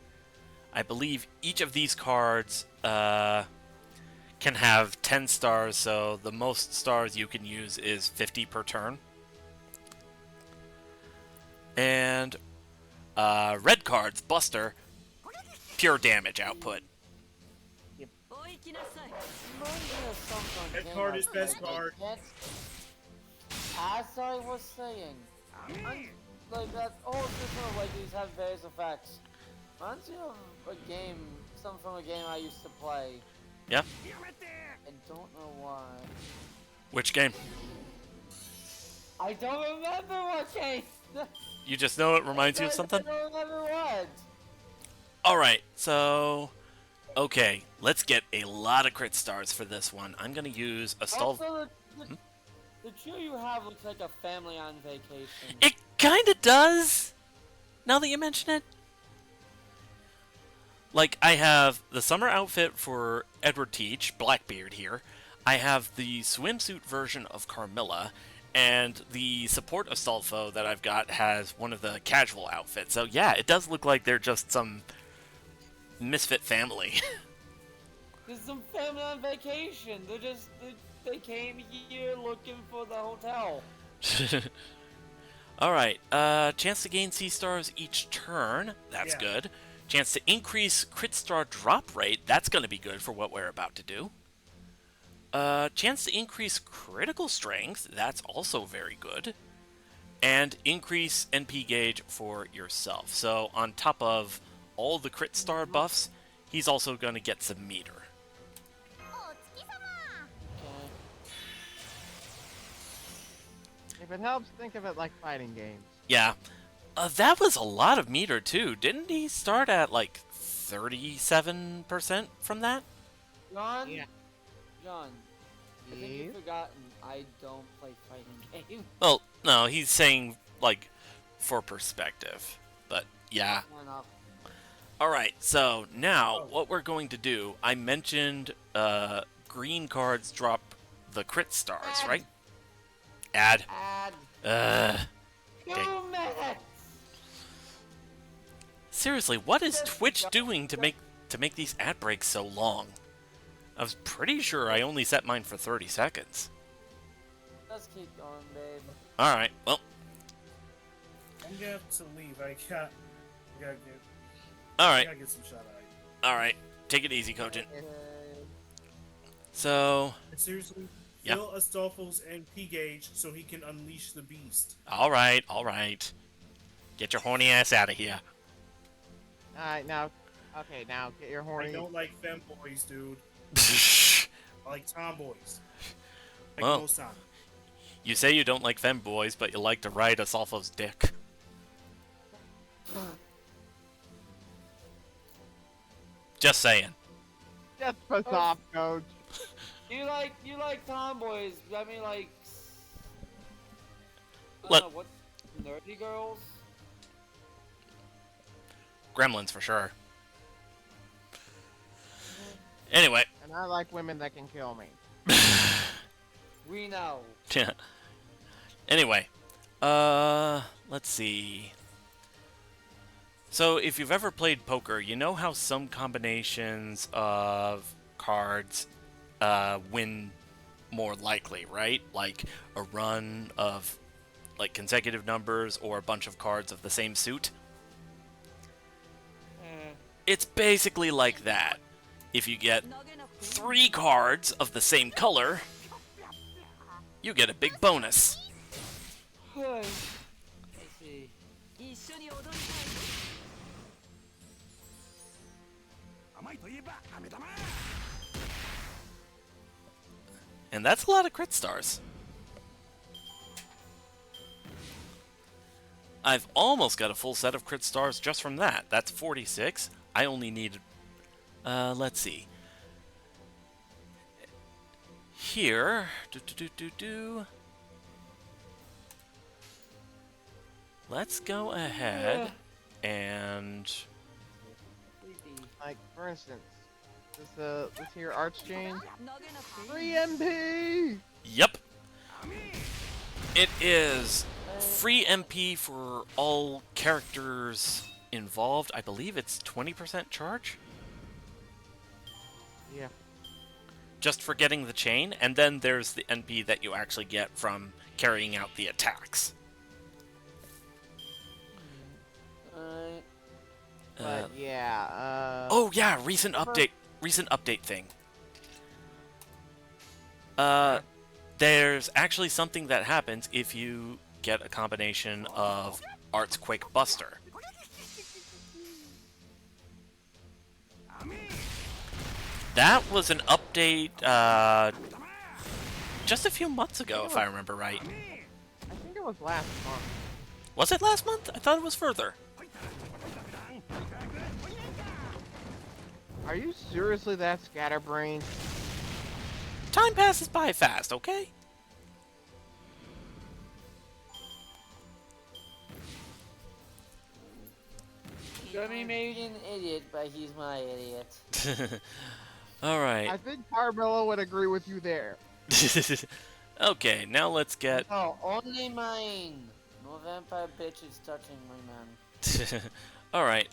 I believe each of these cards can have 10 stars, so the most stars you can use is 50 per turn. And red cards, Buster, pure damage output. That card is best card. As I was saying, like that whole system of like these have various effects. Reminds me of a game, something from a game I used to play. Yeah? I don't know why. Which game? I don't remember what game! You just know it reminds you of I something? don't remember what. Alright, so... Okay, let's get a lot of crit stars for this one. I'm gonna use a stall... Also, the tree you have looks like a family on vacation. It kinda does! Now that you mention it. Like, I have the summer outfit for Edward Teach, Blackbeard here. I have the swimsuit version of Carmilla, and the support Astolfo that I've got has one of the casual outfits. So yeah, it does look like they're just some misfit family. There's some family on vacation. They came here looking for the hotel. Alright, chance to gain C-stars each turn. That's Yeah. good. Chance to increase crit star drop rate. That's going to be good for what we're about to do. Chance to increase critical strength. That's also very good. And increase NP gauge for yourself. So on top of all the crit star buffs, he's also going to get some meter. Okay. If it helps, think of it like fighting games. Yeah. That was a lot of meter, too. Didn't he start at, like, 37% from that? John? Yeah. John, I think you've forgotten I don't play fighting games. Well, no, he's saying, like, for perspective. But, yeah. Fair enough. Alright, so now, what we're going to do, I mentioned green cards drop the crit stars, Add. right? Add. Add 2 Okay. minutes! Seriously, what is Twitch doing to make these ad breaks so long? I was pretty sure I only set mine for 30 seconds. Let's keep going, babe. Alright, well, I'm gonna have to leave. I gotta get alright, gotta get some shot eye. alright. Take it easy, Cogent. Okay. So, And seriously, Yeah. fill Astolfo's NP gauge so he can unleash the beast. alright, alright. Get your horny ass out of here. Alright, now. Okay, now get your I horny. don't like femboys, dude. I like tomboys. Like Well. most time. You say you don't like femboys, but you like to ride Asalfo's dick. Just saying. Just piss off, coach. You like tomboys? I mean, like, I Let- don't know, what, nerdy girls? Gremlins for sure. Anyway. And I like women that can kill me. We know. Anyway. Let's see. So, if you've ever played poker, you know how some combinations of cards win more likely, right? Like a run of like consecutive numbers or a bunch of cards of the same suit. It's basically like that. If you get 3 cards of the same color, you get a big bonus. Let's see. And that's a lot of crit stars. I've almost got a full set of crit stars just from that. That's 46. I only need... let's see. Here... Let's go ahead and... Creepy. Like, for instance, this here Archchain, 3 MP! Yep. It is free MP for all characters involved. I believe it's 20% charge? Yeah. Just for getting the chain, and then there's the NP that you actually get from carrying out the attacks. But yeah, Oh yeah, recent update thing. There's actually something that happens if you get a combination of Art's Quick Buster. That was an update just a few months ago, if I remember right. I think it was last month. Was it last month? I thought it was further. Are you seriously that scatterbrained? Time passes by fast, okay? Dummy may be an idiot, but he's my idiot. Alright. I think Carmelo would agree with you there. Okay, now let's get... No, only mine. No vampire bitch is touching my man. Alright,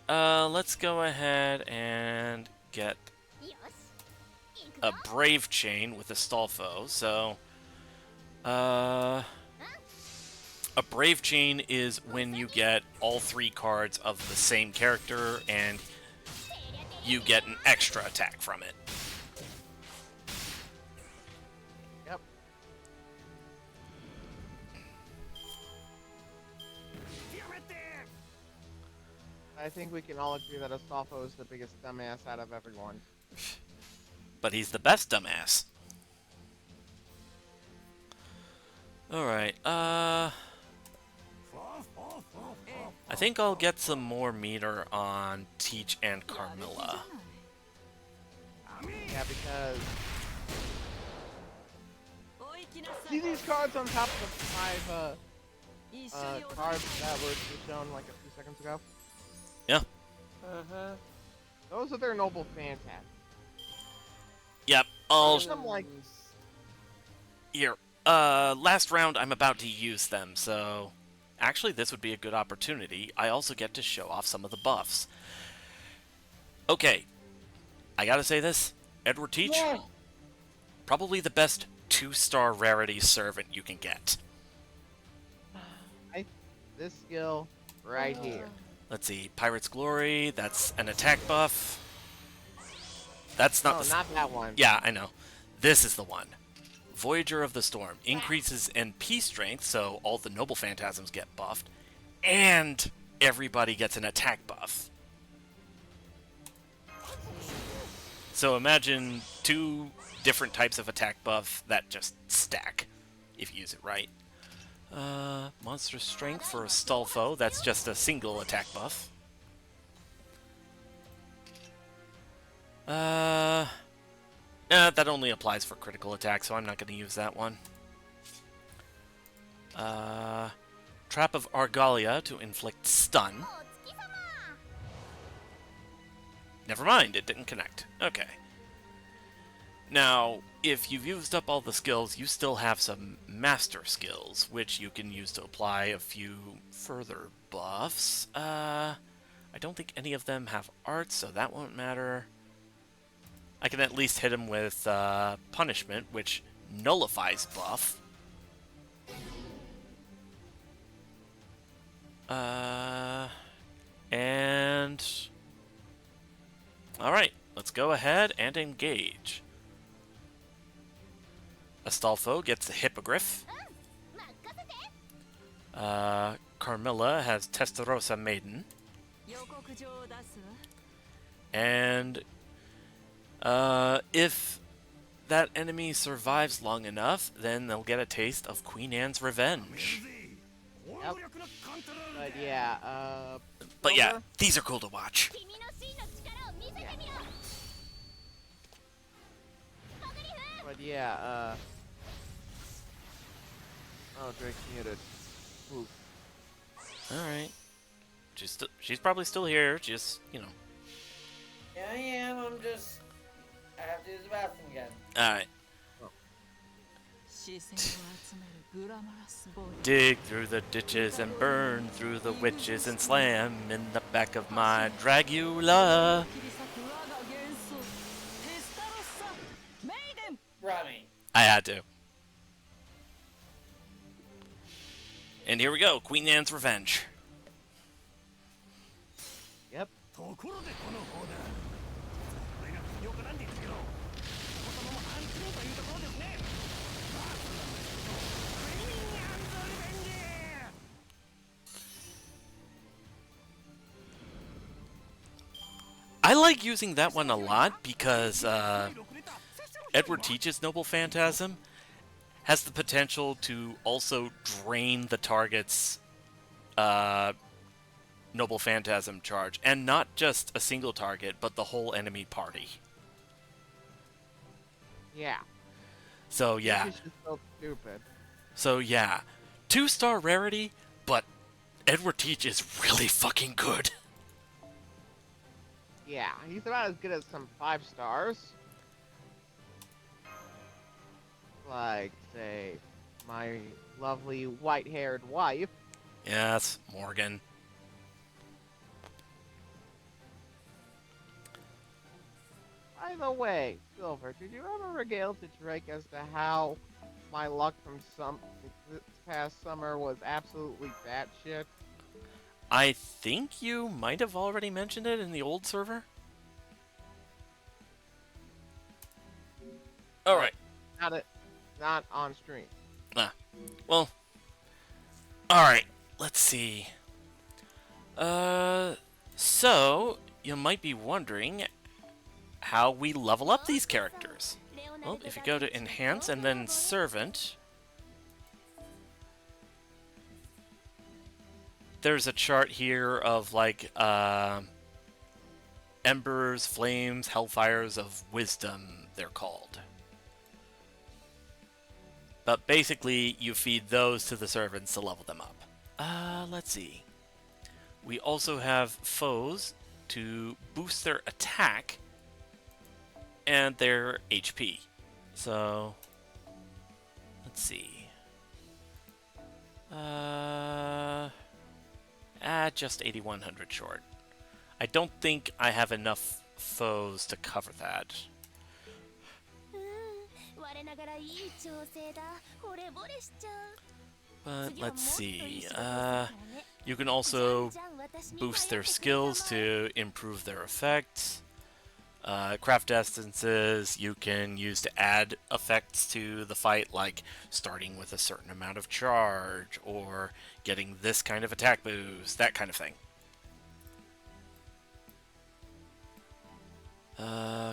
let's go ahead and get a Brave Chain with Astolfo. So, a Brave Chain is when you get all 3 cards of the same character and you get an extra attack from it. Yep. I think we can all agree that Astolfo is the biggest dumbass out of everyone. But he's the best dumbass. Alright, I think I'll get some more meter on Teach and Carmilla. Yeah, because... See these cards on top of the 5 cards that were just shown like a few seconds ago? Yeah. Uh-huh. Those are their noble phantasms. Yep, I'll... I'm like... Here, last round I'm about to use them, so... Actually, this would be a good opportunity. I also get to show off some of the buffs. Okay, I gotta say this. Edward Teach, Yeah. probably the best 2-star rarity servant you can get. This skill right here. Let's see, Pirate's Glory, that's an attack buff. That's not No, the... not that one. Yeah, I know. This is the one. Voyager of the Storm increases NP strength, so all the noble phantasms get buffed, and everybody gets an attack buff. So imagine 2 different types of attack buff that just stack, if you use it right. Monster Strength for Astolfo, that's just a single attack buff. That only applies for critical attack, so I'm not going to use that one. Trap of Argalia to inflict stun. Never mind, it didn't connect. Okay. Now, if you've used up all the skills, you still have some master skills, which you can use to apply a few further buffs. I don't think any of them have art, so that won't matter. I can at least hit him with Punishment, which nullifies buff. And... Alright, let's go ahead and engage. Astolfo gets the Hippogriff. Carmilla has Testarossa Maiden. And if that enemy survives long enough, then they'll get a taste of Queen Anne's revenge. Yep. But yeah, But yeah, Silver? these are cool to watch. But yeah, oh, Drake's muted. Ooh. Alright. She's probably still here, just, you know. Yeah, I am. I have to use the bathroom again. Alright. Dig through the ditches and burn through the witches and slam in the back of my Dragula. Rami. I had to. And here we go, Queen Anne's Revenge. Yep. I like using that one a lot because Edward Teach's Noble Phantasm has the potential to also drain the target's Noble Phantasm charge, and not just a single target, but the whole enemy party. Yeah. So yeah, This is just so stupid. 2-star rarity, but Edward Teach is really fucking good. Yeah, he's about as good as some 5 stars. Like, say, my lovely white-haired wife. Yes, Morgan. By the way, Silver, did you ever regale to Drake as to how my luck from this past summer was absolutely batshit? I think you might have already mentioned it in the old server. Alright. Not on stream. Well. Alright. Let's see. So, you might be wondering how we level up these characters. Well, if you go to Enhance and then Servant, there's a chart here of, like, Embers, Flames, Hellfires of Wisdom, they're called. But basically, you feed those to the servants to level them up. Let's see. We also have foes to boost their attack and their HP. So, let's see. Just 8,100 short. I don't think I have enough foes to cover that. But let's see. You can also boost their skills to improve their effects. Craft essences you can use to add effects to the fight, like starting with a certain amount of charge, or getting this kind of attack boost, that kind of thing.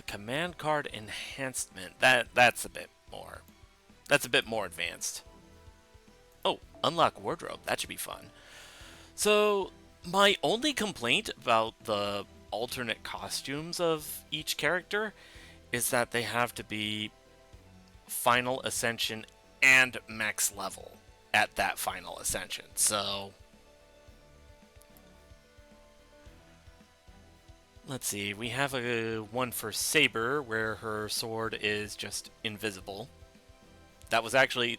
Command card enhancement. That's a bit more. That's a bit more advanced. Oh, unlock wardrobe. That should be fun. So, my only complaint about the alternate costumes of each character is that they have to be Final Ascension and max level at that Final Ascension. So, let's see. We have a one for Saber where her sword is just invisible. That actually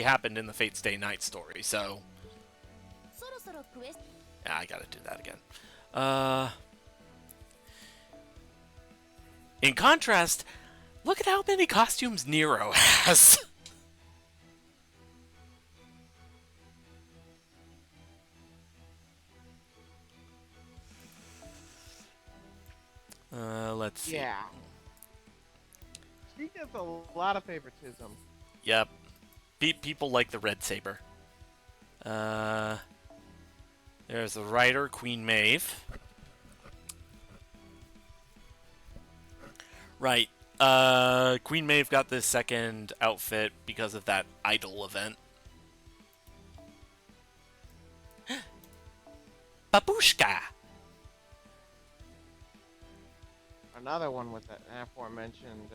happened in the Fate Stay Night story. So, yeah, I gotta do that again. In contrast, look at how many costumes Nero has. Let's see. Yeah. She gets a lot of favoritism. Yep. People like the red saber. There's the Rider, Queen Maeve. Right. Queen Maeve got this second outfit because of that idol event. Babushka! Another one with that aforementioned,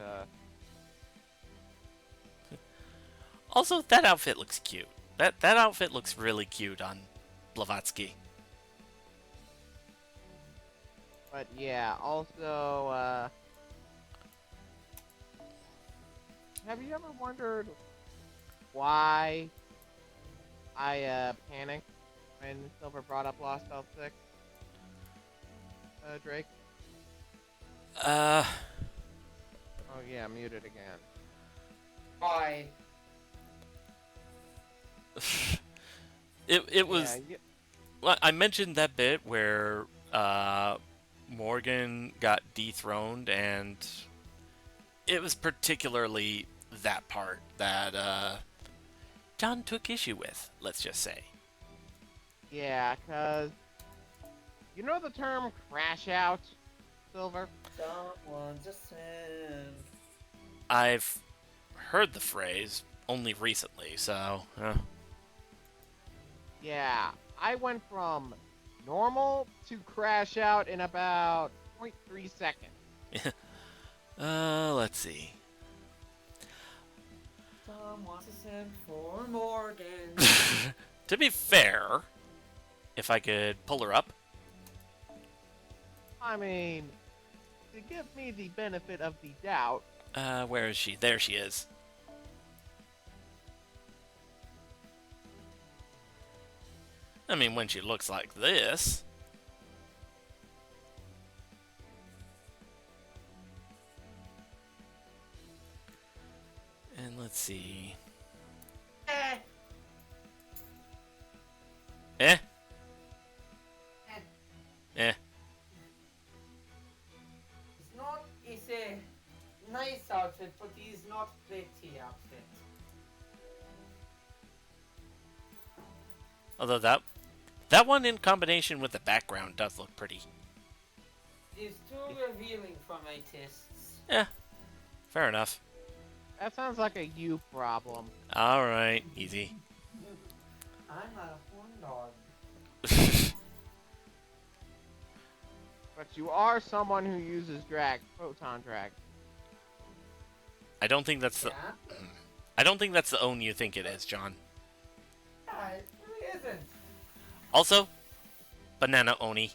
Also, that outfit looks cute. That outfit looks really cute on Blavatsky. But yeah, also, have you ever wondered why I panicked when Silver brought up Lost Belt 6? Drake? Oh yeah, muted again. Why? It was... Yeah, Well, I mentioned that bit where Morgan got dethroned, and it was particularly that part that John took issue with, let's just say. yeah, cause you know the term crash out, Silver? Someone's a sin. I've heard the phrase only recently, so... Yeah, I went from normal to crash out in about 0.3 seconds. Let's see. Someone to send for Morgan. To be fair, if I could pull her up. I mean, to give me the benefit of the doubt, Where is she? There she is. I mean, when she looks like this. And let's see. Eh. Eh? Eh. It's a nice outfit, but it's not pretty outfit. Although that one in combination with the background does look pretty. It's too revealing for my tastes. Yeah. Fair enough. that sounds like a you problem. Alright, easy. I'm not a horn dog. But you are someone who uses photon drag. I don't think that's the Yeah? I don't think that's the own you think it is, John. Yeah, it really isn't. Also, Banana Oni.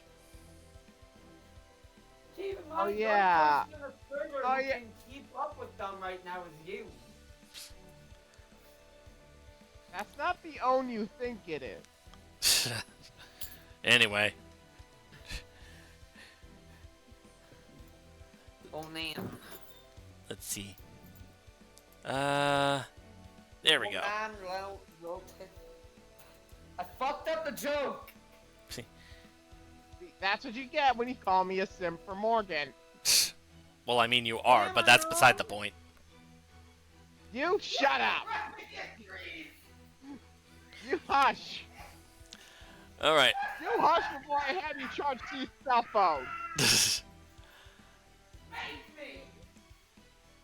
Keep in Oh, mind, yeah. the only person on the server Oh, who yeah. can keep up with them right now is you. That's not the own you think it is. Anyway. Oh man. Let's see. There we Oh, go. man, I fucked up the joke. See, that's what you get when you call me a simp for Morgan. Well, I mean you are, but that's beside the point. You shut up! You hush! Alright. You hush before I have you charge to your cell phone!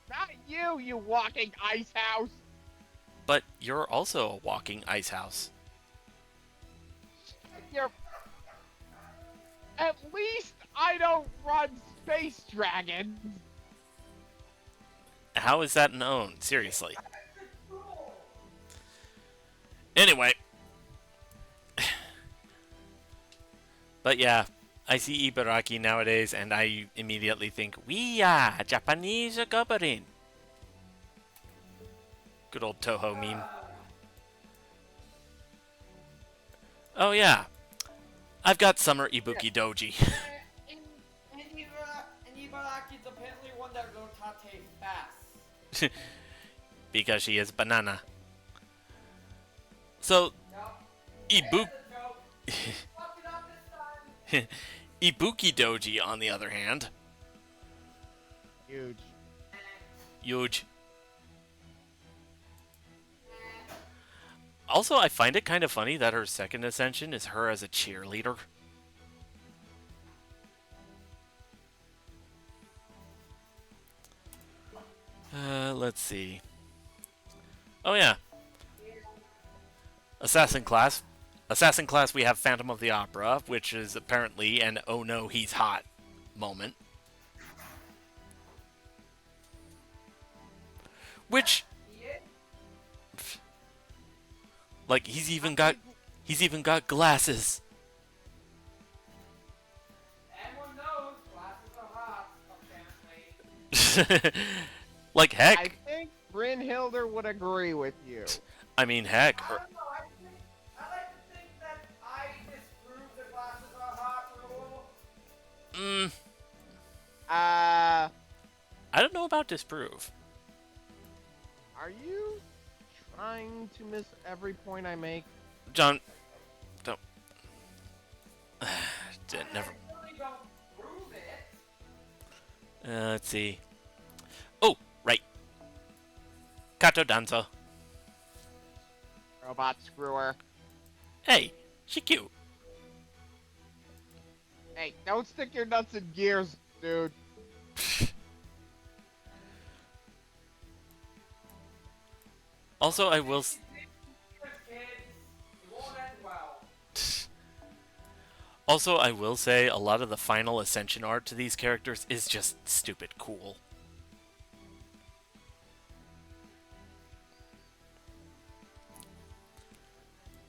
Not you, you walking ice house! But you're also a walking ice house. You're... At least I don't run space dragons! How is that known? Seriously. Anyway. But yeah, I see Ibaraki nowadays and I immediately think, we are Japanese goblin. Good old Toho meme. Oh yeah. I've got Summer Ibuki Doji. And Ibaraki's apparently one that rotate fast. Because she is banana. So, Ibuki... Ibuki Doji, on the other hand. Huge. Huge. Also, I find it kind of funny that her second ascension is her as a cheerleader. Let's see. Oh yeah. Assassin class. Assassin class, we have Phantom of the Opera, which is apparently an oh no, he's hot moment. Which, like, he's even got glasses. Everyone knows glasses are hot, apparently. Like, I heck. think Brynhilder would agree with you. I mean, heck. I don't know, I like to think that I disprove the glasses are hot rule. I don't know about disprove. Are you trying to miss every point I make? John, don't. Never. I really don't prove it. Let's see. Oh, right. Kato Danzo. Robot screwer. Hey, she cute. Hey, don't stick your nuts in gears, dude. Also, I will. Kids, it won't end well. Also, I will say a lot of the final ascension art to these characters is just stupid cool.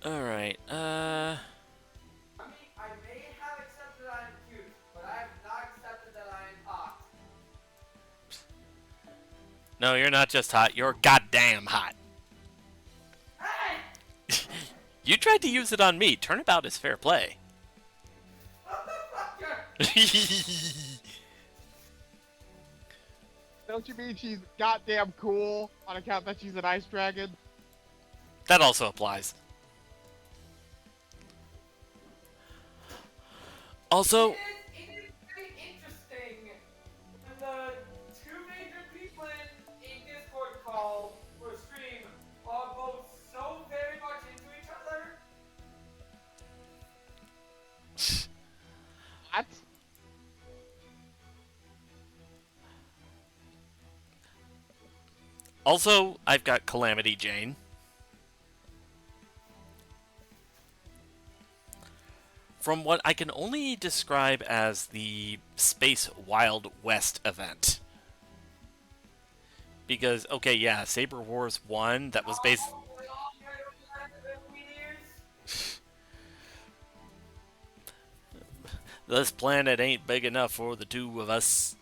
Alright, I mean, I may have accepted that I'm cute, but I have not accepted that I am hot. no, you're not just hot, you're goddamn hot. Hey! You tried to use it on me. Turnabout is fair play. Motherfucker! Don't you mean she's goddamn cool on account that she's an ice dragon? That also applies. Also, It is very interesting. The two major people in a Discord call or stream are both so very much into each other. What? also, I've got Calamity Jane. From what I can only describe as the Space Wild West event. Because, okay, yeah, Saber Wars 1, that was based... This planet ain't big enough for the two of us.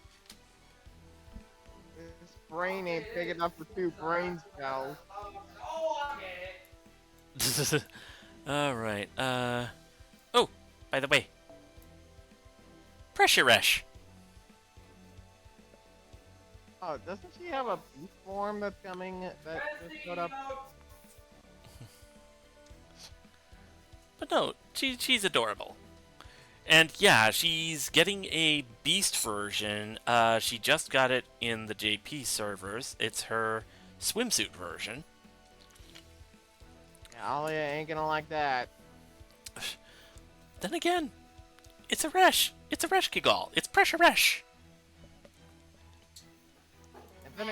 This brain ain't big enough for two brain cells. Oh, I get it. Alright, Oh, by the way. Pressure Rush. Oh, doesn't she have a beast form that's coming that just showed up? But no, she's adorable. And yeah, she's getting a beast version. She just got it in the JP servers. It's her swimsuit version. Yeah, Alia ain't gonna like that. Then again, it's a Resh. It's a Resh Kigal. It's Pressure Resh. And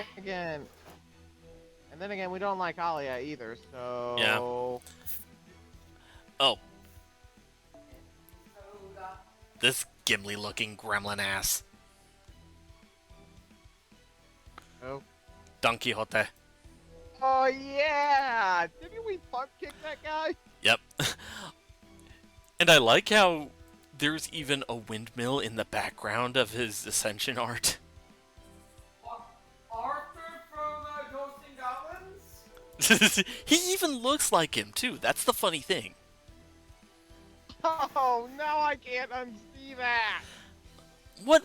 then again, we don't like Alia either, so... Yeah. Oh, this Gimli-looking gremlin ass. Oh. Don Quixote. Oh, yeah! Didn't we punt kick that guy? Yep. And I like how there's even a windmill in the background of his Ascension art. Arthur from Ghosts and Goblins? He even looks like him, too. That's the funny thing. Oh, now I can't unsee that! What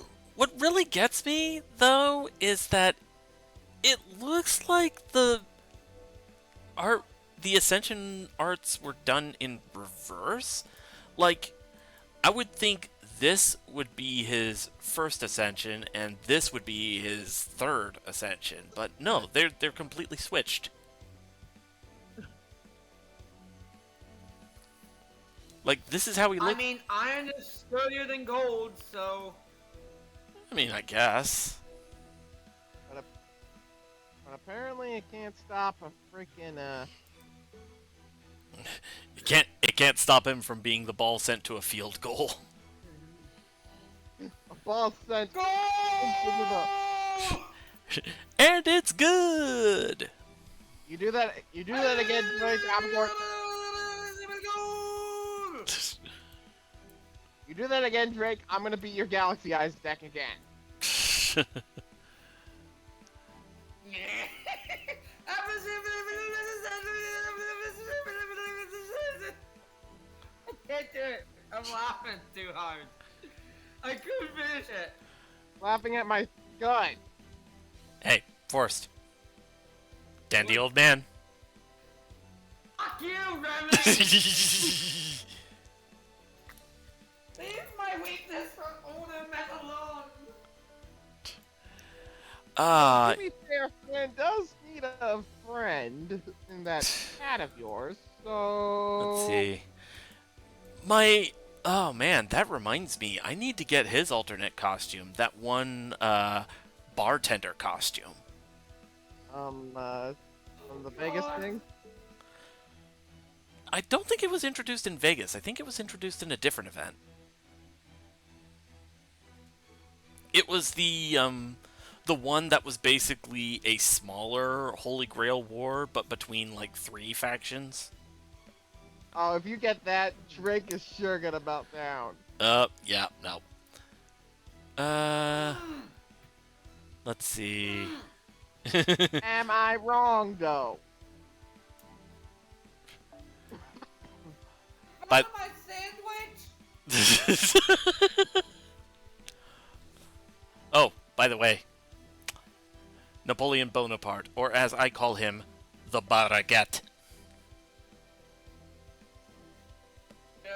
really gets me, though, is that it looks like the Ascension arts were done in reverse. Like, I would think this would be his first Ascension, and this would be his third Ascension. But no, they're completely switched. Like, this is how he looks. I mean, iron is sturdier than gold, so... I mean, I guess. But apparently it can't stop a freaking, It can't stop him from being the ball sent to a field goal. a ball sent Goal! into And it's good. You do that again, Drake, I'm going... You do that again, Drake, I'm gonna beat your Galaxy Eyes deck again. I can't do it. I'm laughing too hard. I couldn't finish it. Laughing at my gun. Hey, Forrest. Dandy old man. Fuck you, Remy! Leave my weakness for older men alone. To be fair, Flynn does need a friend in that cat of yours, so... Let's see. Oh man, that reminds me. I need to get his alternate costume. That one, bartender costume. From the Vegas thing? I don't think it was introduced in Vegas. I think it was introduced in a different event. It was the one that was basically a smaller Holy Grail war, but between like 3 factions. Oh, if you get that, Drake is sure gonna melt down. Yeah, no. Let's see. Am I wrong, though? But My sandwich? oh, by the way, Napoleon Bonaparte, or as I call him, the Baraguette.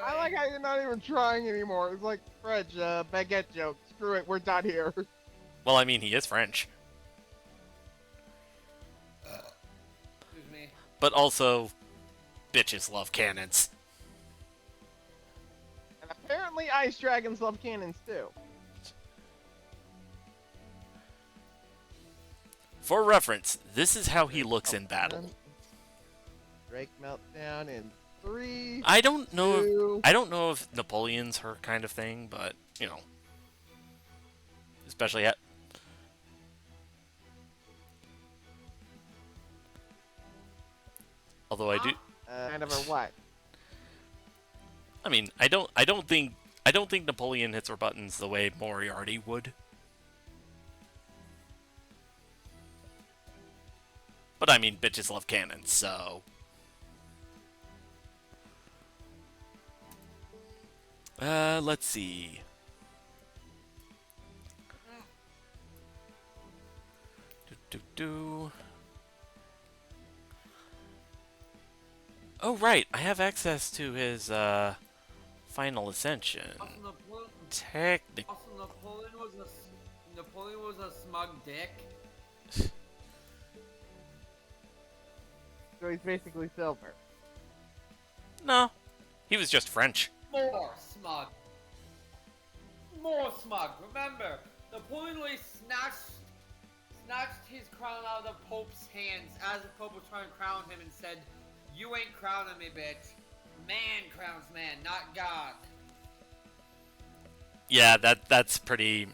I like how you're not even trying anymore. It's like, Fred, baguette joke. Screw it, we're done here. Well, I mean, he is French. Excuse me. But also, bitches love cannons. And apparently ice dragons love cannons, too. For reference, this is how he looks in battle. Drake meltdown in 3, I don't know. 2... I don't know if Napoleon's her kind of thing, but you know, especially at. Although I do. kind of her what? I mean, I don't think Napoleon hits her buttons the way Moriarty would. But I mean, bitches love cannons, so. Let's see. Do. Oh, right. I have access to his, Final Ascension. Technically. Also, Napoleon was a smug dick. So he's basically silver. No. He was just French. More smug. More smug. Remember, Napoleon really snatched his crown out of the Pope's hands as the Pope was trying to crown him and said, "You ain't crowning me, bitch. Man crowns man, not God." Yeah, that's pretty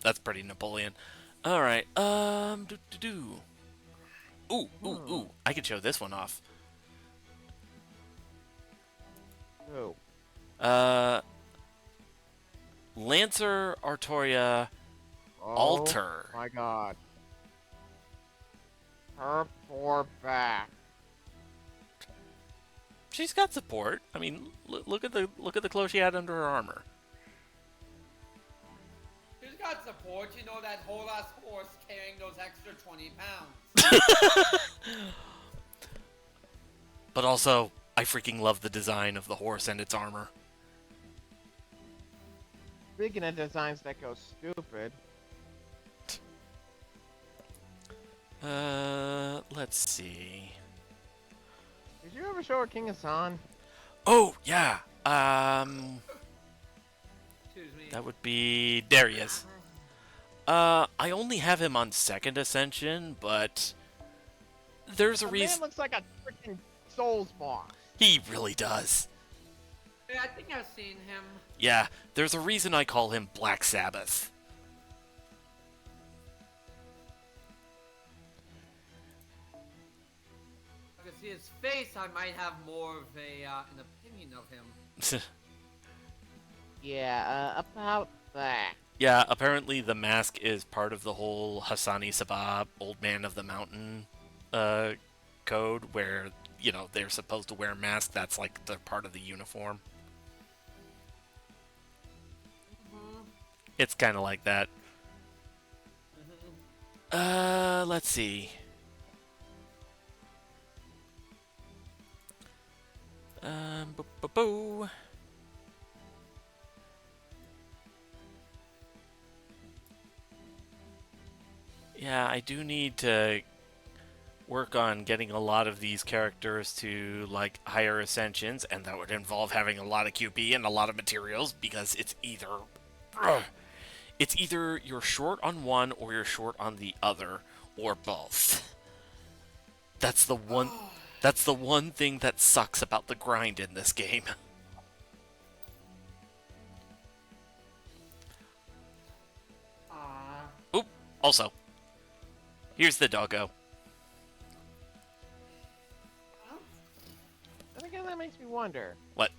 Napoleon. All right. Ooh. I can show this one off. Oh. Lancer Artoria Alter. Oh my god. Her poor back. She's got support. I mean, look at the clothes she had under her armor. She's got support, you know, that whole ass horse carrying those extra 20 pounds. But also, I freaking love the design of the horse and its armor. Speaking of designs that go stupid. Let's see. Did you ever show her King Hassan? Oh, yeah. Excuse me. That would be Darius. I only have him on 2nd Ascension, but there's a The reason. man looks like a freaking Souls boss. He really does. Yeah, I think I've seen him. Yeah, there's a reason I call him Black Sabbath. I can see his face, I might have more of an opinion of him. Yeah, about that. Yeah, apparently the mask is part of the whole Hassani Sabah, Old Man of the Mountain, code, where, you know, they're supposed to wear masks. That's like the part of the uniform. It's kind of like that. Let's see. Boo. Yeah, I do need to work on getting a lot of these characters to, like, higher ascensions, and that would involve having a lot of QP and a lot of materials, because it's either you're short on one or you're short on the other, or both. That's the one thing that sucks about the grind in this game. Also, here's the doggo. Then again, that makes me wonder. What?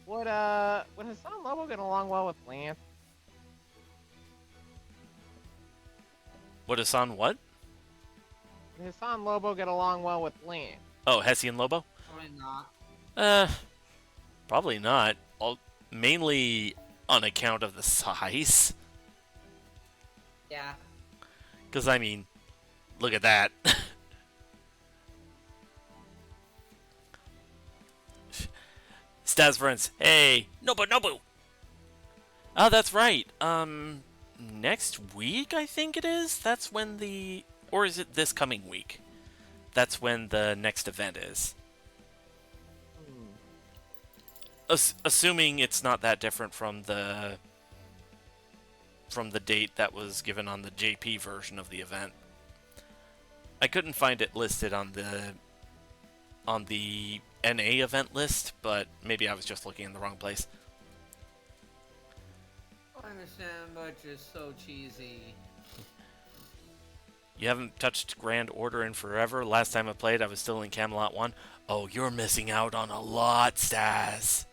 Would Hassan Lobo get along well with Lance? What is on what? Would Hassan Lobo get along well with Lance? Oh, Hessian Lobo? Probably not. Probably not. Mainly on account of the size. Yeah. Because, I mean, look at that. Stas friends, hey, Nobu! Oh, that's right. Next week, I think it is? That's when the... Or is it this coming week? That's when the next event is. Assuming it's not that different from the date that was given on the JP version of the event. I couldn't find it listed on the NA event list, but maybe I was just looking in the wrong place. I understand, but just so cheesy. You haven't touched Grand Order in forever. Last time I played, I was still in Camelot 1. Oh, you're missing out on a lot, Stas.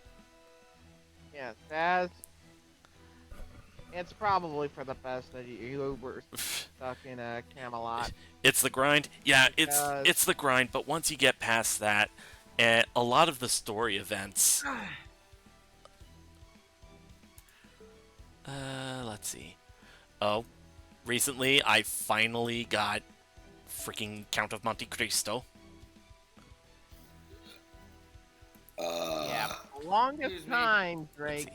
Yeah, Stas. It's probably for the best that you were stuck in a Camelot. It's the grind. Yeah, it's the grind, but once you get past that, a lot of the story events... let's see. Oh, recently I finally got freaking Count of Monte Cristo. Yeah, for the longest time, Drake,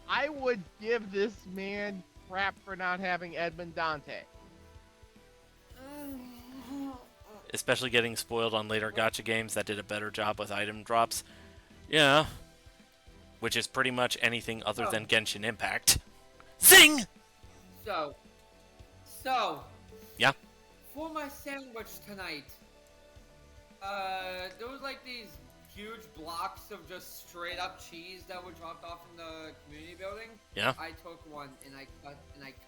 I would give this man crap for not having Edmond Dante. Especially getting spoiled on later gacha games that did a better job with item drops. Yeah. Which is pretty much anything other than Genshin Impact. Zing! So. Yeah? For my sandwich tonight, there was like these huge blocks of just straight up cheese that were dropped off in the community building. Yeah? I took one and I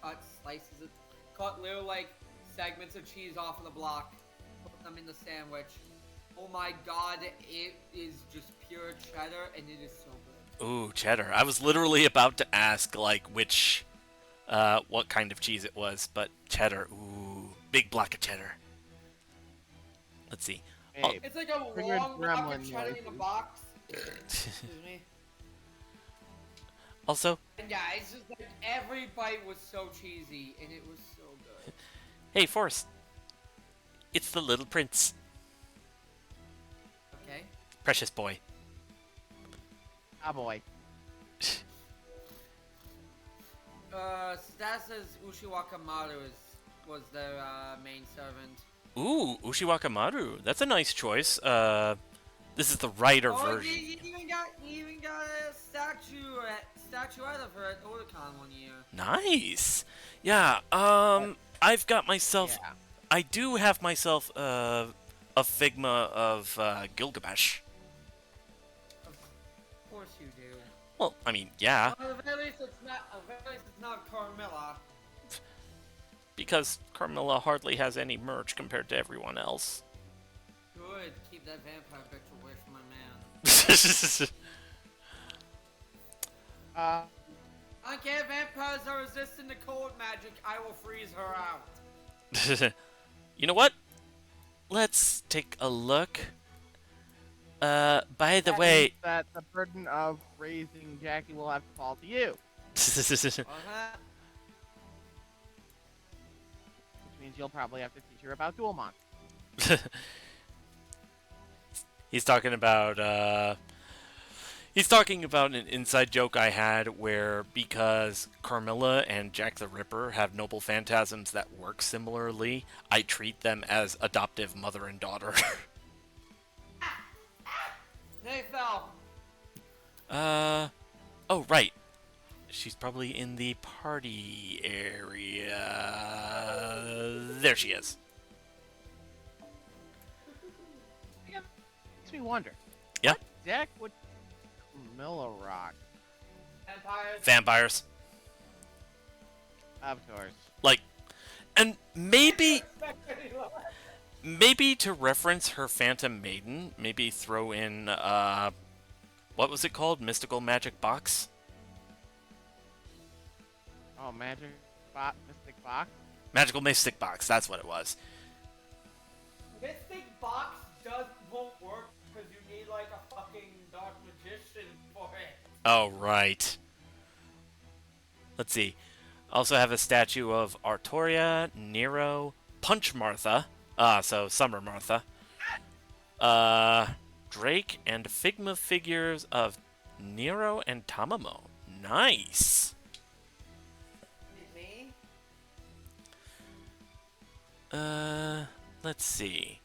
cut slices of, cut little like segments of cheese off of the block, put them in the sandwich. Oh my god, it is just pure cheddar and it is so good. Ooh, cheddar. I was literally about to ask, like, what kind of cheese it was, but cheddar. Ooh, big block of cheddar. Let's see. Hey, It's like a Triggered long block of gremlin cheddar in a noises. box. Excuse me. Also, And yeah, it's just like every bite was so cheesy and it was so good. hey, Forrest. It's the little prince. Okay. Precious boy. ah boy. Stas says Ushiwakamaru was their main servant. Ooh, Ushiwakamaru. That's a nice choice. This is the writer version. He even got a statue out of her at Otakon one year. Nice. Yeah, I've got myself... Yeah. I do have myself, a Figma of, Gilgamesh. Of course you do. Well, I mean, yeah, Well, at very least it's not Carmilla. because Carmilla hardly has any merch compared to everyone else. Good. Keep that vampire bitch away from my man. I don't care if vampires are resistant to cold magic, I will freeze her out. You know what? Let's take a look. By the That way... means that the burden of raising Jackie will have to fall to you. Uh-huh. Which means you'll probably have to teach her about Duelmon. He's talking about, he's talking about an inside joke I had where because Carmilla and Jack the Ripper have noble phantasms that work similarly, I treat them as adoptive mother and daughter. They fell. Oh, right. She's probably in the party area. There she is. Makes me wonder. Yeah. What deck would Camilla rock? Vampires. Vampires. Of course. Like, And maybe Expect any less. maybe to reference her Phantom Maiden, maybe throw in what was it called? Mystical Magic Box? Oh, Mystic Box. Magical Mystic Box, that's what it was. Mystic Box won't work because you need like a fucking dark magician for it. Oh, right. Let's see. Also have a statue of Artoria, Nero, Punch Martha. So Summer Martha. Drake and Figma figures of Nero and Tamamo. Nice. Me? Let's see.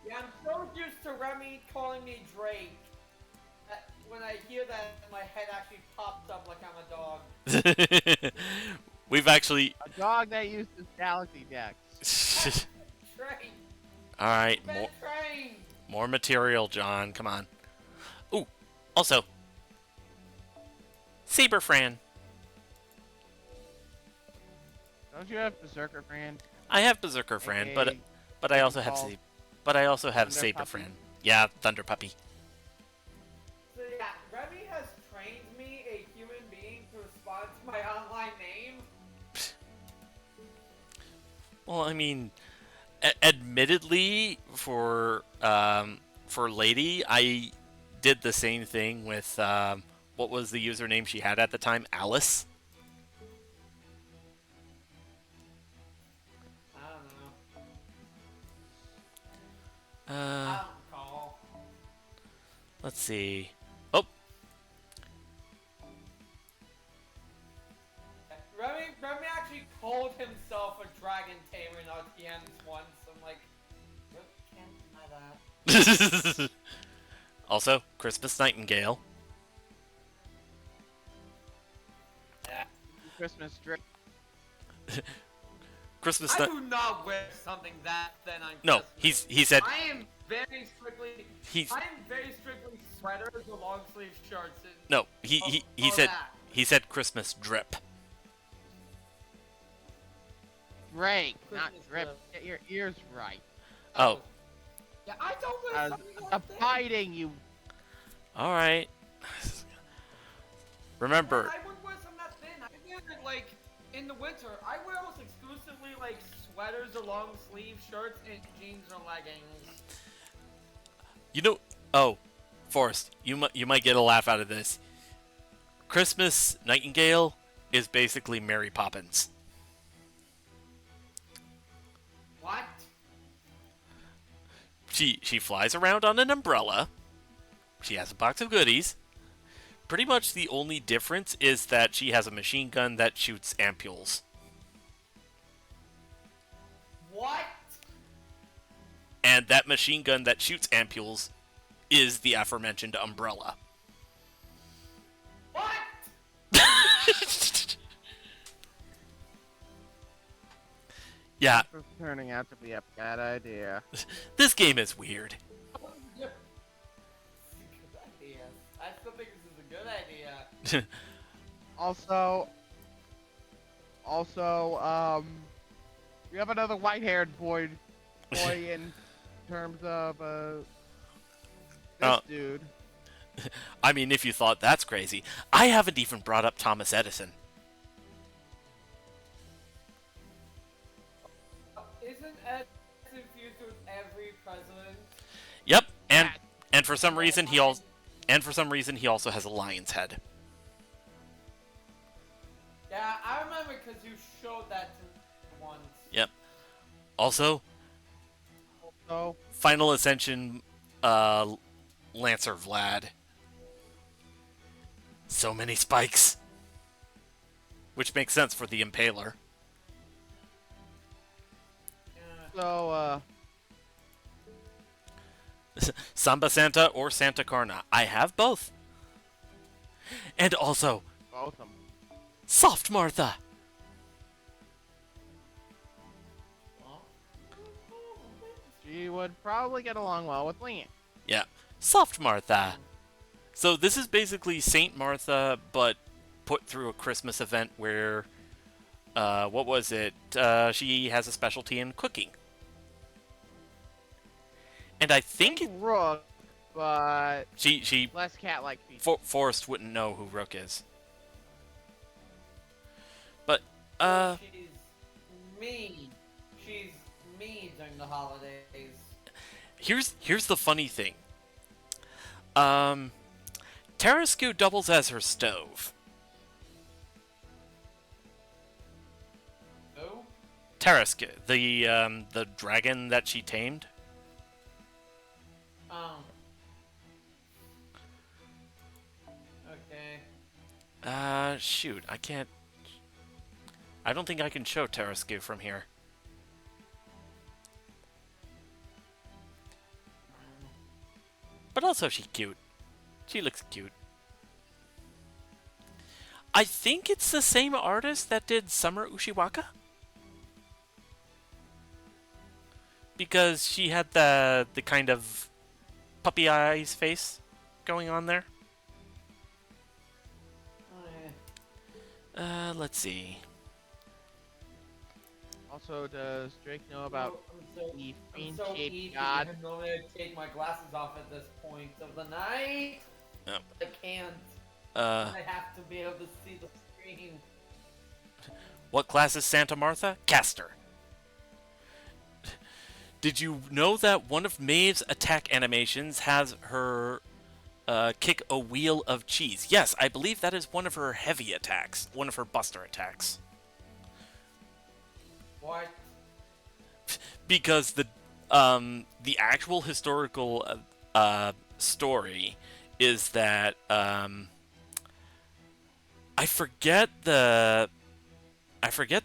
Yeah, I'm so used to Remy calling me Drake. That when I hear that, my head actually pops up like I'm a dog. We've actually. A dog that uses Galaxy Dex. Train. All right, Been trained. more material, John. Come on. Ooh, also, Saber Fran. Don't you have Berserker Fran? I have Berserker Fran, AKA but I also have Thunder Saber Puppy. Fran. Yeah, Thunder Puppy. So yeah, Remy has trained me, a human being, to respond to my online name. Well, I mean, admittedly, for Lady, I did the same thing with what was the username she had at the time? Alice. I don't know. Uh, I don't recall. let's see. Oh, Remy actually called himself a dragon tamer in RTNs once. I'm like, you can't deny that. also Christmas Nightingale. Christmas drip. Christmas. I do not wear something that thin on No, Christmas. he said I am very strictly. he's I am very strictly sweaters or long sleeve shirts. And no he all said that. he said Christmas drip. Drake, not Christmas drip. drip. Get your ears right. Oh, Yeah, I don't wear As something a that thin. fighting, you. all right. Remember, I wouldn't wear something that thin. I wear it like in the winter. I wear almost exclusively like sweaters or long sleeve shirts and jeans or leggings. you know. Oh, Forrest, you might get a laugh out of this. Christmas Nightingale is basically Mary Poppins. What? She flies around on an umbrella. She has a box of goodies. Pretty much the only difference is that she has a machine gun that shoots ampules. What? And that machine gun that shoots ampules is the aforementioned umbrella. What? Yeah, This is turning out to be a bad idea. this game is weird. Good idea. I still think this is a good idea. Also, we have another white-haired boy in terms of this dude. I mean, if you thought that's crazy, I haven't even brought up Thomas Edison. Isn't Ed infused with every president? Yep, and for some reason he also has a lion's head. Yeah, I remember because you showed that to me once. Yep. Also, So, Final Ascension Lancer Vlad. So many spikes. Which makes sense for the Impaler. Yeah. so, Samba Santa or Santa Carna. I have both. And also, both of them. Soft Martha. She would probably get along well with Liam. Yeah, Soft Martha. So this is basically Saint Martha, but put through a Christmas event where What was it? She has a specialty in cooking. And I think Rook, but she less cat-like features. Forrest wouldn't know who Rook is. But So she's mean. She's mean during the holidays. here's the funny thing. Tarascu doubles as her stove. Who? Tarascu, the dragon that she tamed. Okay. Shoot, I can't. I don't think I can show Tarascu from here. But also, she's cute. She looks cute. I think it's the same artist that did Summer Ushiwaka. Because she had the kind of puppy eyes face going on there. Oh, yeah. Let's see. Also, does Drake know about the I'm so fiend-shaped eager god? to know to take my glasses off at this point of the night. Oh. I can't. Uh, I have to be able to see the screen. what class is Santa Martha? Caster. Did you know that one of Maeve's attack animations has her kick a wheel of cheese? Yes, I believe that is one of her heavy attacks, one of her buster attacks. What? Because the actual historical story is that I forget the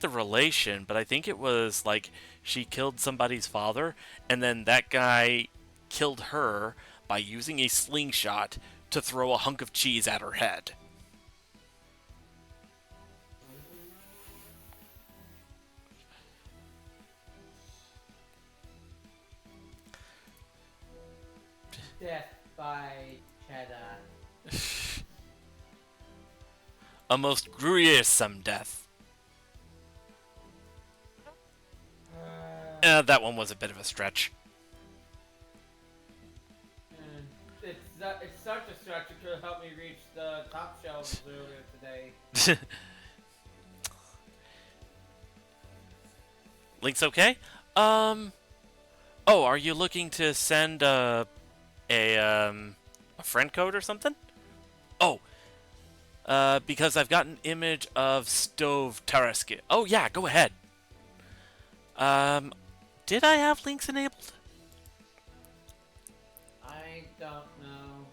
relation, but I think it was like she killed somebody's father, and then that guy killed her by using a slingshot to throw a hunk of cheese at her head. Death by cheddar. A most gruesome death. That one was a bit of a stretch. It's such a stretch it could have helped me reach the top shelves earlier today. Link's okay? Oh, are you looking to send a friend code or something? Oh, because I've got an image of Stove Tarascu. Oh yeah, go ahead. Did I have links enabled? I don't know.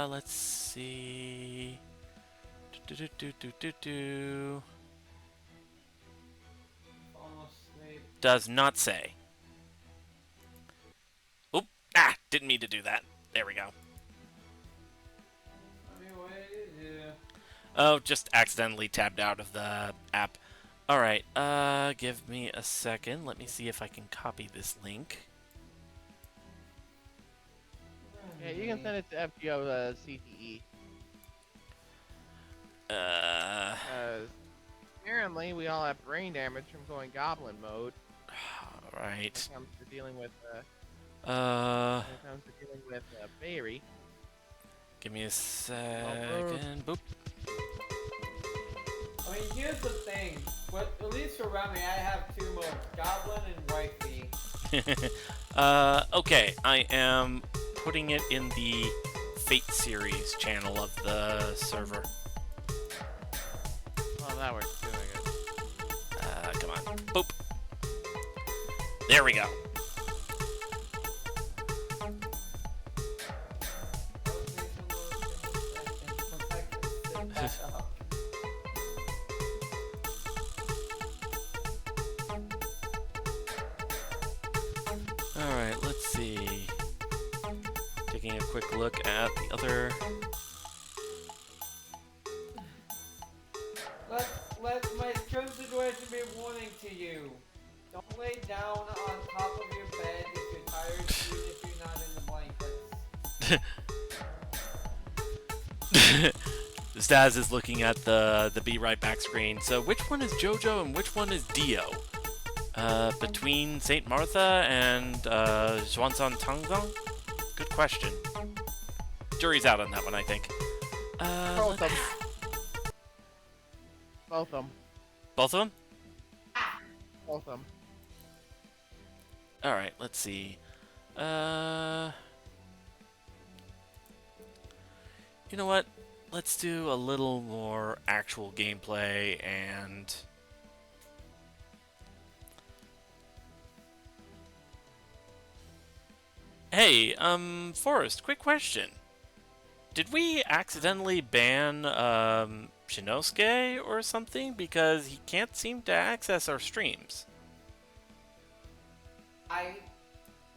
Let's see. Almost asleep. Does not say. Oop! Didn't mean to do that. There we go. I mean, what is it? Oh, just accidentally tabbed out of the app. Alright, give me a second. Let me see if I can copy this link. Yeah, you can send it to FGO CTE. Apparently, we all have brain damage from going goblin mode. Alright. When it comes to dealing with, Barry. Give me a second. Boop. I mean, here's the thing. But at least around me, I have two modes: Goblin and Wifey. Okay, I am putting it in the Fate series channel of the server. Oh, that works too, I guess. Come on. Boop. There we go. Alright, let's see. Taking a quick look at the other... Let my current situation be a warning to you. Don't lay down on top of your bed if you're tired, even if you're not in the blankets. Staz is looking at the Be Right Back screen. So which one is JoJo and which one is Dio? Between Saint Martha and Zhuangzhang Tangzang? Good question. Jury's out on that one, I think. Both of them. Both of them. Both of them? Both of them. Alright, let's see. You know what? Let's do a little more actual gameplay and... Hey, Forrest, quick question. Did we accidentally ban, Shinosuke or something? Because he can't seem to access our streams. I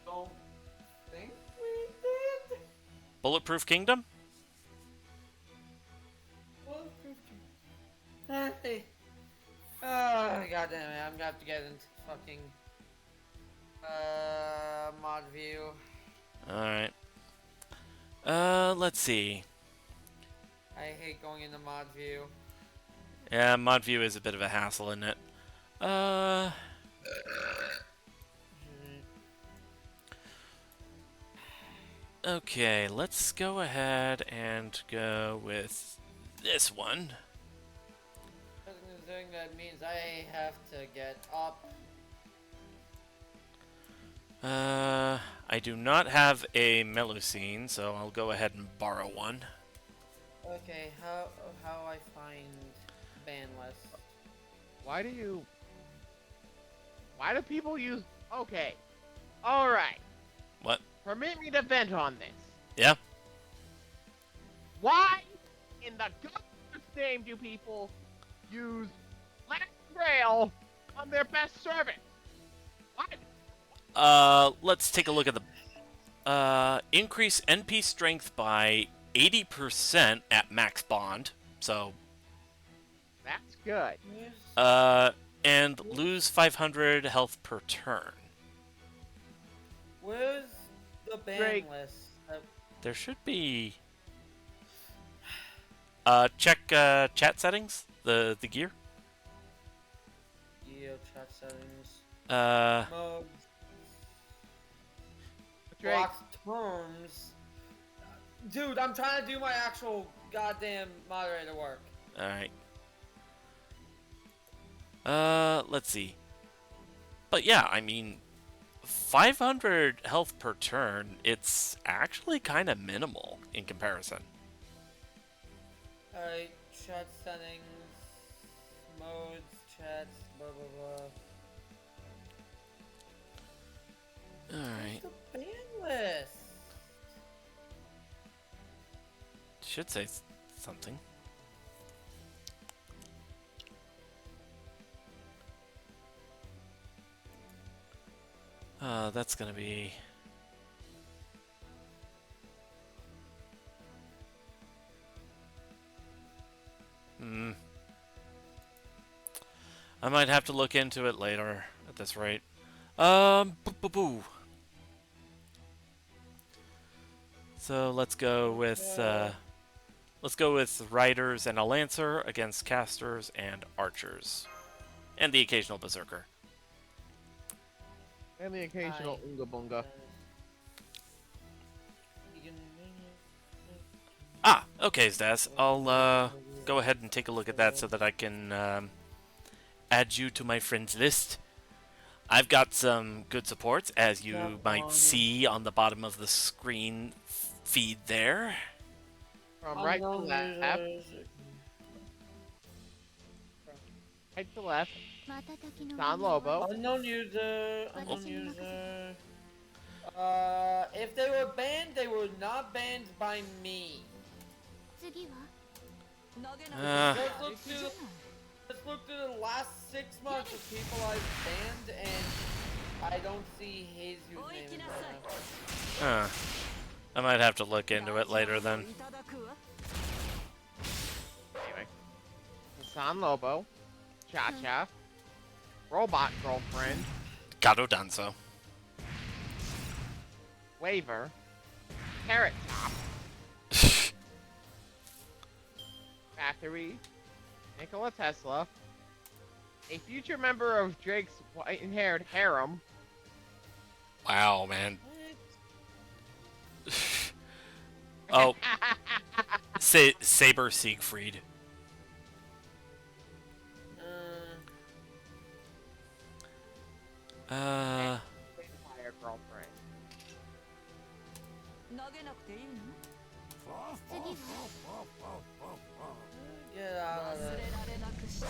don't think we did. Bulletproof Kingdom? Hey. Oh, goddamn it. I'm gonna have to get into fucking mod view. Alright. Let's see. I hate going into mod view. Yeah, mod view is a bit of a hassle, isn't it? Okay, let's go ahead and go with this one. That means I have to get up. I do not have a Melusine, so I'll go ahead and borrow one. Okay, how I find ban list? Why do people use... Okay. Alright. What? Permit me to vent on this. Yeah? Why in the governor's name do people use Grail on their best servant? What? Let's take a look at the... increase NP strength by 80% at max bond, so... That's good. And lose 500 health per turn. Where's the ban Drake. list? There should be... check, chat settings, the gear. Chat settings. Uh, Modes. Drake. Blocked terms. Dude, I'm trying to do my actual goddamn moderator work. alright. Let's see. But yeah, I mean, 500 health per turn, it's actually kind of minimal in comparison. Alright, chat settings, modes, chats, blah blah blah. Alright. The ban list. Should say something. That's gonna be... I might have to look into it later at this rate. Boo. So let's go with riders and a lancer against casters and archers, and the occasional berserker. And the occasional Unga Bunga. Ah, okay, Stas. I'll go ahead and take a look at that so that I can add you to my friends list. I've got some good supports, as you might see on the bottom of the screen feed there. From right to left. Right to left. Don Lobo. Unknown user. Unknown user. If they were banned, they were not banned by me. Let's look through the last 6 months of people I've banned, and I don't see his username in there. I might have to look into it later then. Anyway. San Lobo. Cha-Cha. Robot Girlfriend. Gato Danzo. Waver. Carrot Top. 3. Nikola Tesla. A future member of Drake's white-haired harem. Wow, man. Oh, Saber Siegfried. Vampire girlfriend. Get out of this.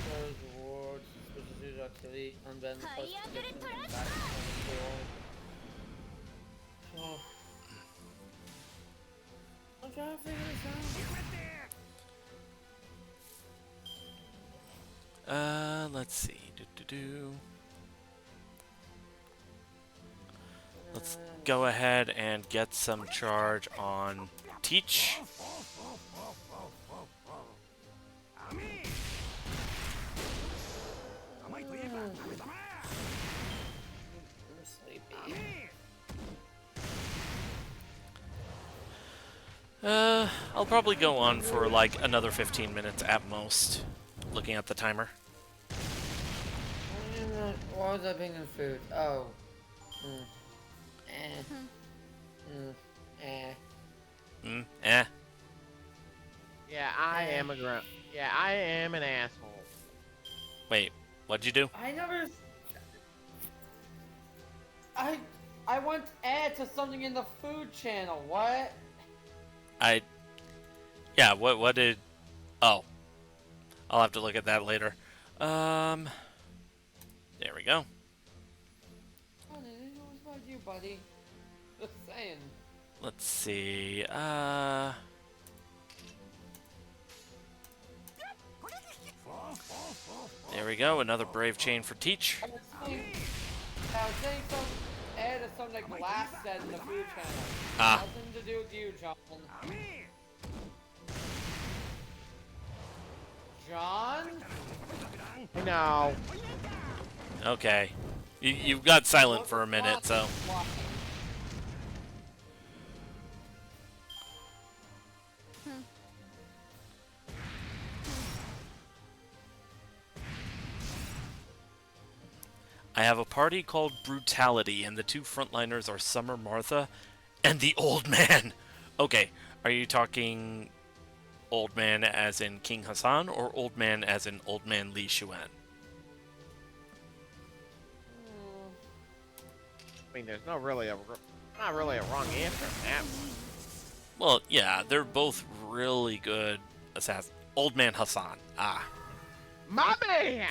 Those rewards, switches to activity, unbend the first position, and back to 24. Oh. I'm trying to figure this out. Let's see. Let's go ahead and get some charge on Teach. I'm sleepy. I'll probably go on for like another 15 minutes at most, looking at the timer. Why was I being in food? Oh. Yeah, I am I am an asshole. Wait, what'd you do? I never. I want to add to something in the food channel. What? Yeah, what did... Oh. I'll have to look at that later. There we go. Oh, it was about you, buddy. Just saying. Let's see, there we go, another brave chain for Teach. I was saying add to something like Glass said in the food channel. Nothing to do with you, John. John? No. Okay. You got silent for a minute, so... I have a party called Brutality, and the two frontliners are Summer Martha and the Old Man. Okay, are you talking Old Man as in King Hassan, or Old Man as in Old Man Li Xuan? I mean, there's not really a wrong answer in that one. Well, yeah, they're both really good assassins. Old Man Hassan. My man!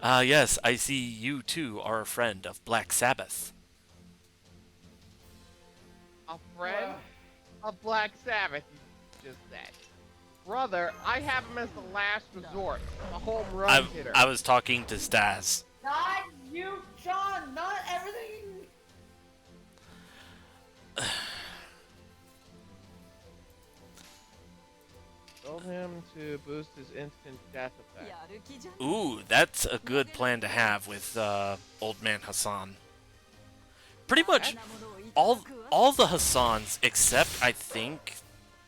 Yes, I see you too are a friend of Black Sabbath. A friend of Black Sabbath, you just said. Brother, I have him as the last resort, the home run hitter. I was talking to Staz. Not you, John! Not everything! Told him to boost his instant death effect. Ooh, that's a good plan to have with Old Man Hassan. Pretty much all the Hassans except I think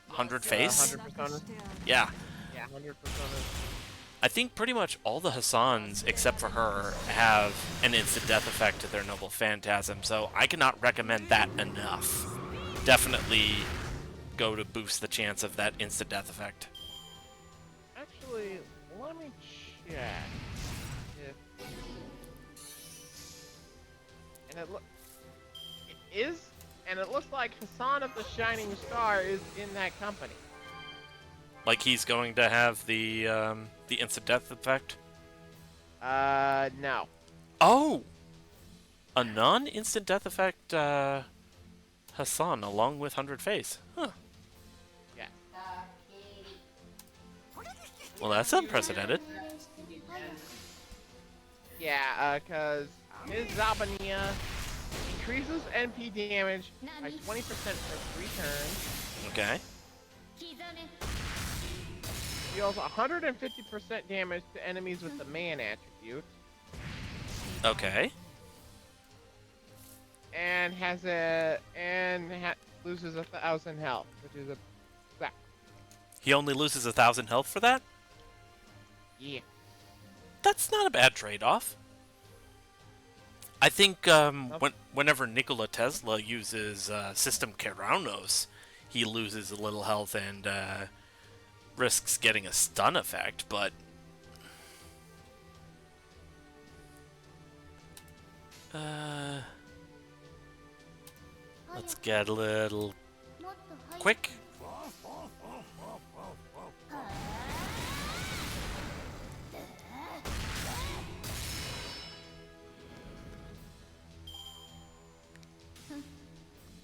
100 Face. 100%. Yeah. Yeah, 100%. I think pretty much all the Hassans except for her have an instant death effect to their Noble Phantasm, so I cannot recommend that enough. Definitely go to boost the chance of that instant death effect. Actually, let me check. And it looks like Hassan of the Shining Star is in that company. Like he's going to have the instant death effect? No. Oh! A non-instant death effect, Hassan along with 100 Face. Huh. Yeah. Well, that's unprecedented. Yeah, cause his Zabania increases NP damage by 20% for 3 turns. Okay. Deals 150% damage to enemies with the man attribute. Okay. and loses 1,000 health, which is a suck. He only loses 1,000 health for that? Yeah. That's not a bad trade-off. I think whenever Nikola Tesla uses System Keranos, he loses a little health and risks getting a stun effect, but... let's get a little quick.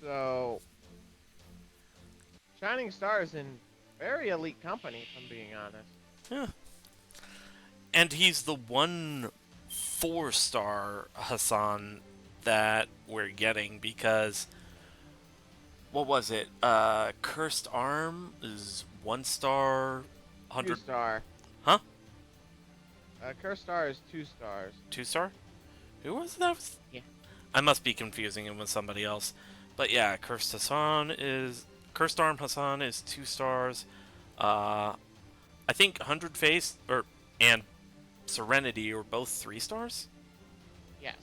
So, Shining Star is in very elite company, if I'm being honest. Yeah. And he's the one 4-star Hassan that we're getting because... What was it? Cursed Arm is 1-star, 100... 2-star. Huh? Cursed Star is 2 stars. 2-star? Who was that? Yeah. I must be confusing him with somebody else. But yeah, Cursed Arm Hassan is 2 stars. I think 100 Face and Serenity are both 3 stars. Yes.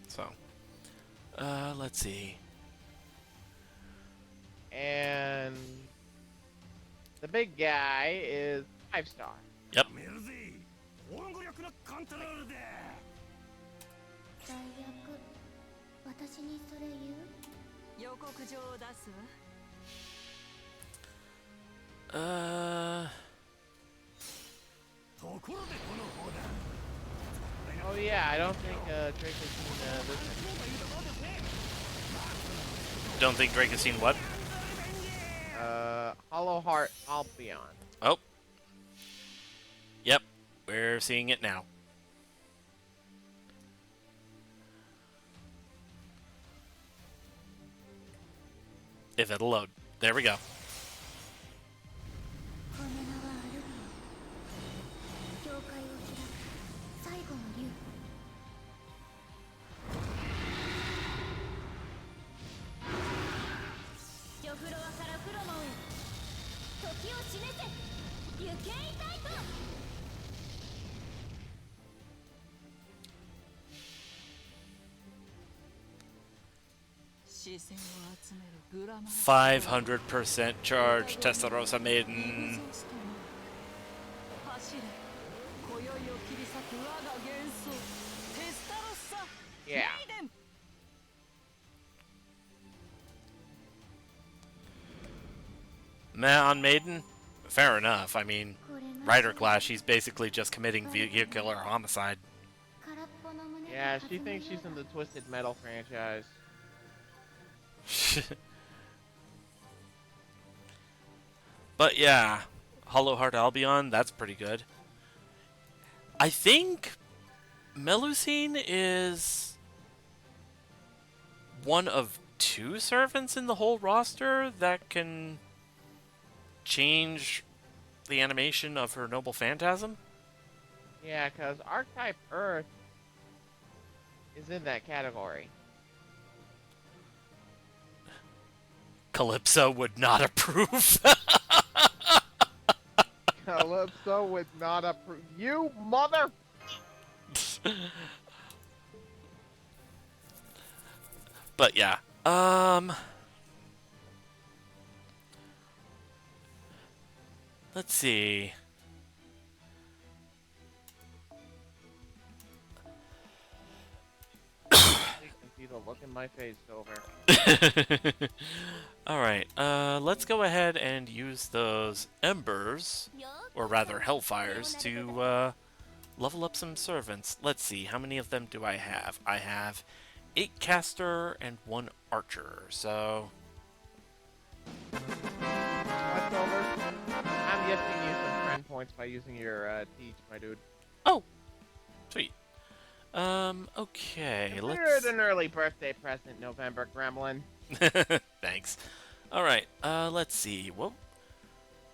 So, let's see. And the big guy is 5-star. Yep. 最悪私にそれ言う予告状を出す Oh yeah, I don't think Drake has seen this one. Don't think Drake has seen what? Hollow Heart Albion. Oh. Yep, we're seeing it now. If it'll load. There we go. この名はアルビオ教会を開く最後の竜 ジョフロアからフロモンへ時を示せ行けいたいと 500% charge, Testarossa Maiden. Yeah. Meh on Maiden? Fair enough. I mean, Rider Clash, she's basically just committing vehicular homicide. Yeah, she thinks she's in the Twisted Metal franchise. But yeah, Hollow Heart Albion, that's pretty good. I think Melusine is one of 2 servants in the whole roster that can change the animation of her Noble Phantasm. Yeah, because Archetype Earth is in that category. Calypso would not approve. Calypso would not approve. You mother! But yeah, let's see. You can see the look in my face, Silver. Alright, let's go ahead and use those embers, or rather hellfires, to level up some servants. Let's see, how many of them do I have? I have 8 caster and 1 archer, so... What, Silver? I'm gifting you some friend points by using your teach, my dude. Oh! Sweet. Okay, Consider let's... it an early birthday present, November Gremlin. Thanks. Alright, let's see. What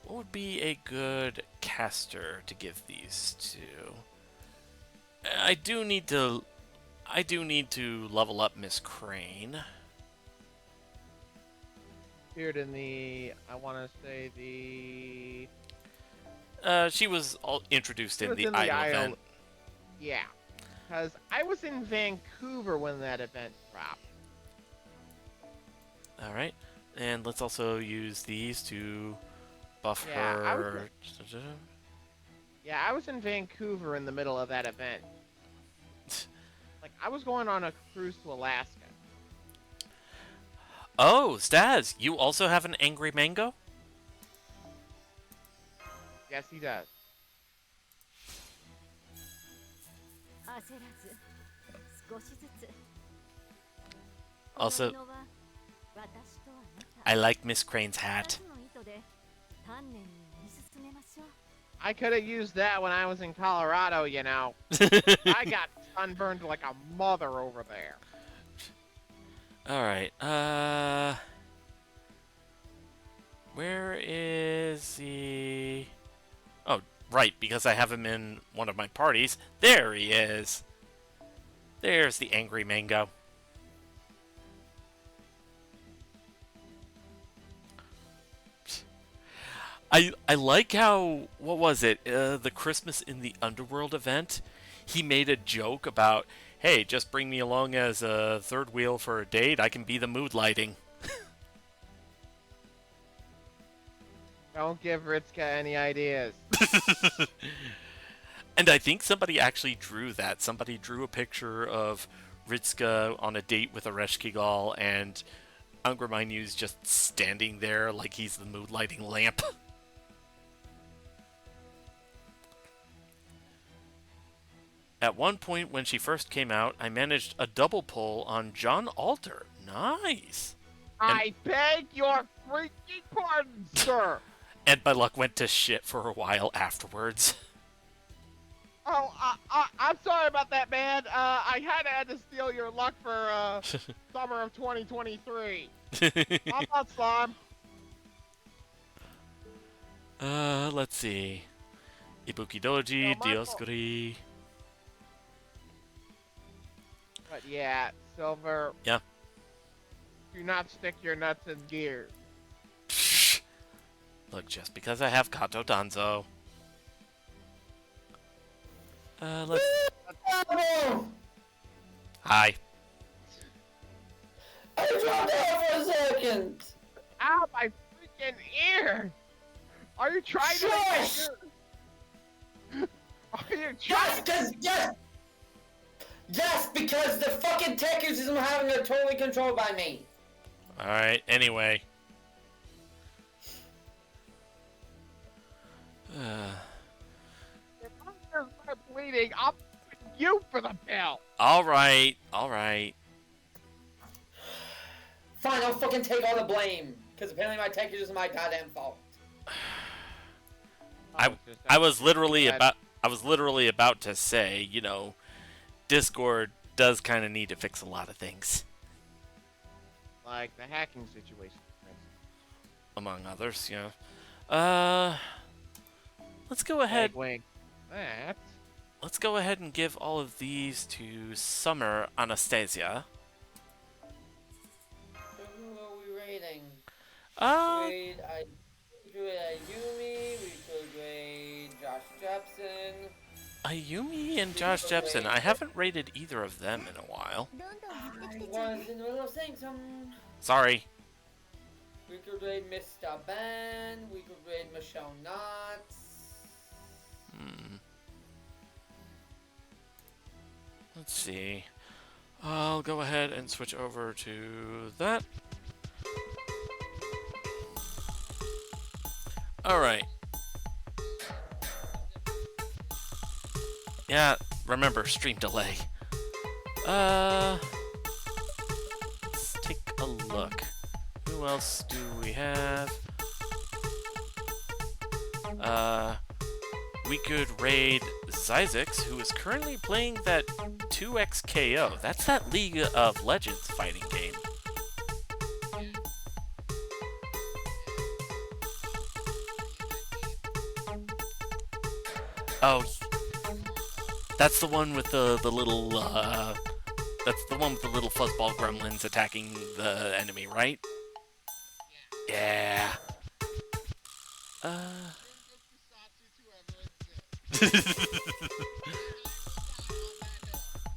would be a good caster to give these to? I do need to... I do need to level up Miss Crane. Appeared in the, I want to say the. She was introduced She in was the in the idol idol- event. Yeah, because I was in Vancouver when that event dropped. All right, and let's also use these to buff Yeah, I was her. Yeah, I was in Vancouver in the middle of that event. Like, I was going on a cruise to Alaska. Oh, Staz, you also have an angry mango? Yes, he does. 焦らず少しずつ Also, この布は私とあなた I like Miss Crane's 二 hat. つの糸で丹念に縫い進めましょう I could have used that when I was in Colorado, you know. I got sunburned like a mother over there. All right. Where is the? Oh, right, because I have him in one of my parties. There he is. There's the angry mango. I like how, what was it, the Christmas in the Underworld event, he made a joke about, hey, just bring me along as a third wheel for a date, I can be the mood lighting. Don't give Ritska any ideas. And I think somebody actually drew that. Somebody drew a picture of Ritska on a date with a Reshkigal, and Angramainyu's just standing there like he's the mood lighting lamp. At one point when she first came out, I managed a double pull on John Alter. Nice! I beg your freaking pardon, sir! And my luck went to shit for a while afterwards. Oh, I'm sorry about that, man. I had to steal your luck for summer of 2023. I'm not slime. Let's see. Ibuki Doji, No, my fault. Dioscuri. But yeah, Silver. Yeah. Do not stick your nuts in gear. Look, just because I have Kato Danzo. Let's... Hi. I dropped out for a second. Ow, my freaking ear! Are you trying Shush! to? Are you trying? Yes, because the fucking Tekkers is having it totally controlled by me. Alright, anyway. If my ears start bleeding, I'll put you for the pill. Alright, alright. Fine, I'll fucking take all the blame. Because apparently my Tekkers is my goddamn fault. I was literally about to say, you know, Discord does kind of need to fix a lot of things, like the hacking situation. among others. Yeah. Let's go ahead. Wink. That. Let's go ahead and give all of these to Summer Anastasia. So who are we rating? Uh, We could grade Ayumi, we could grade Josh Jepson. Ayumi and Josh Jepson. I haven't rated either of them in a while. どんどん I 減ってきてちゃう was in the middle of saying something. Sorry. We could grade Mr. Ben, we could grade Michelle Knotts. Let's see. I'll go ahead and switch over to that. Alright. Yeah, remember, stream delay. Let's take a look. Who else do we have? We could raid Zyzix, who is currently playing that 2XKO. That's that League of Legends fighting game. Oh, that's the one with the little That's the one with the little fuzzball gremlins attacking the enemy, right? Yeah.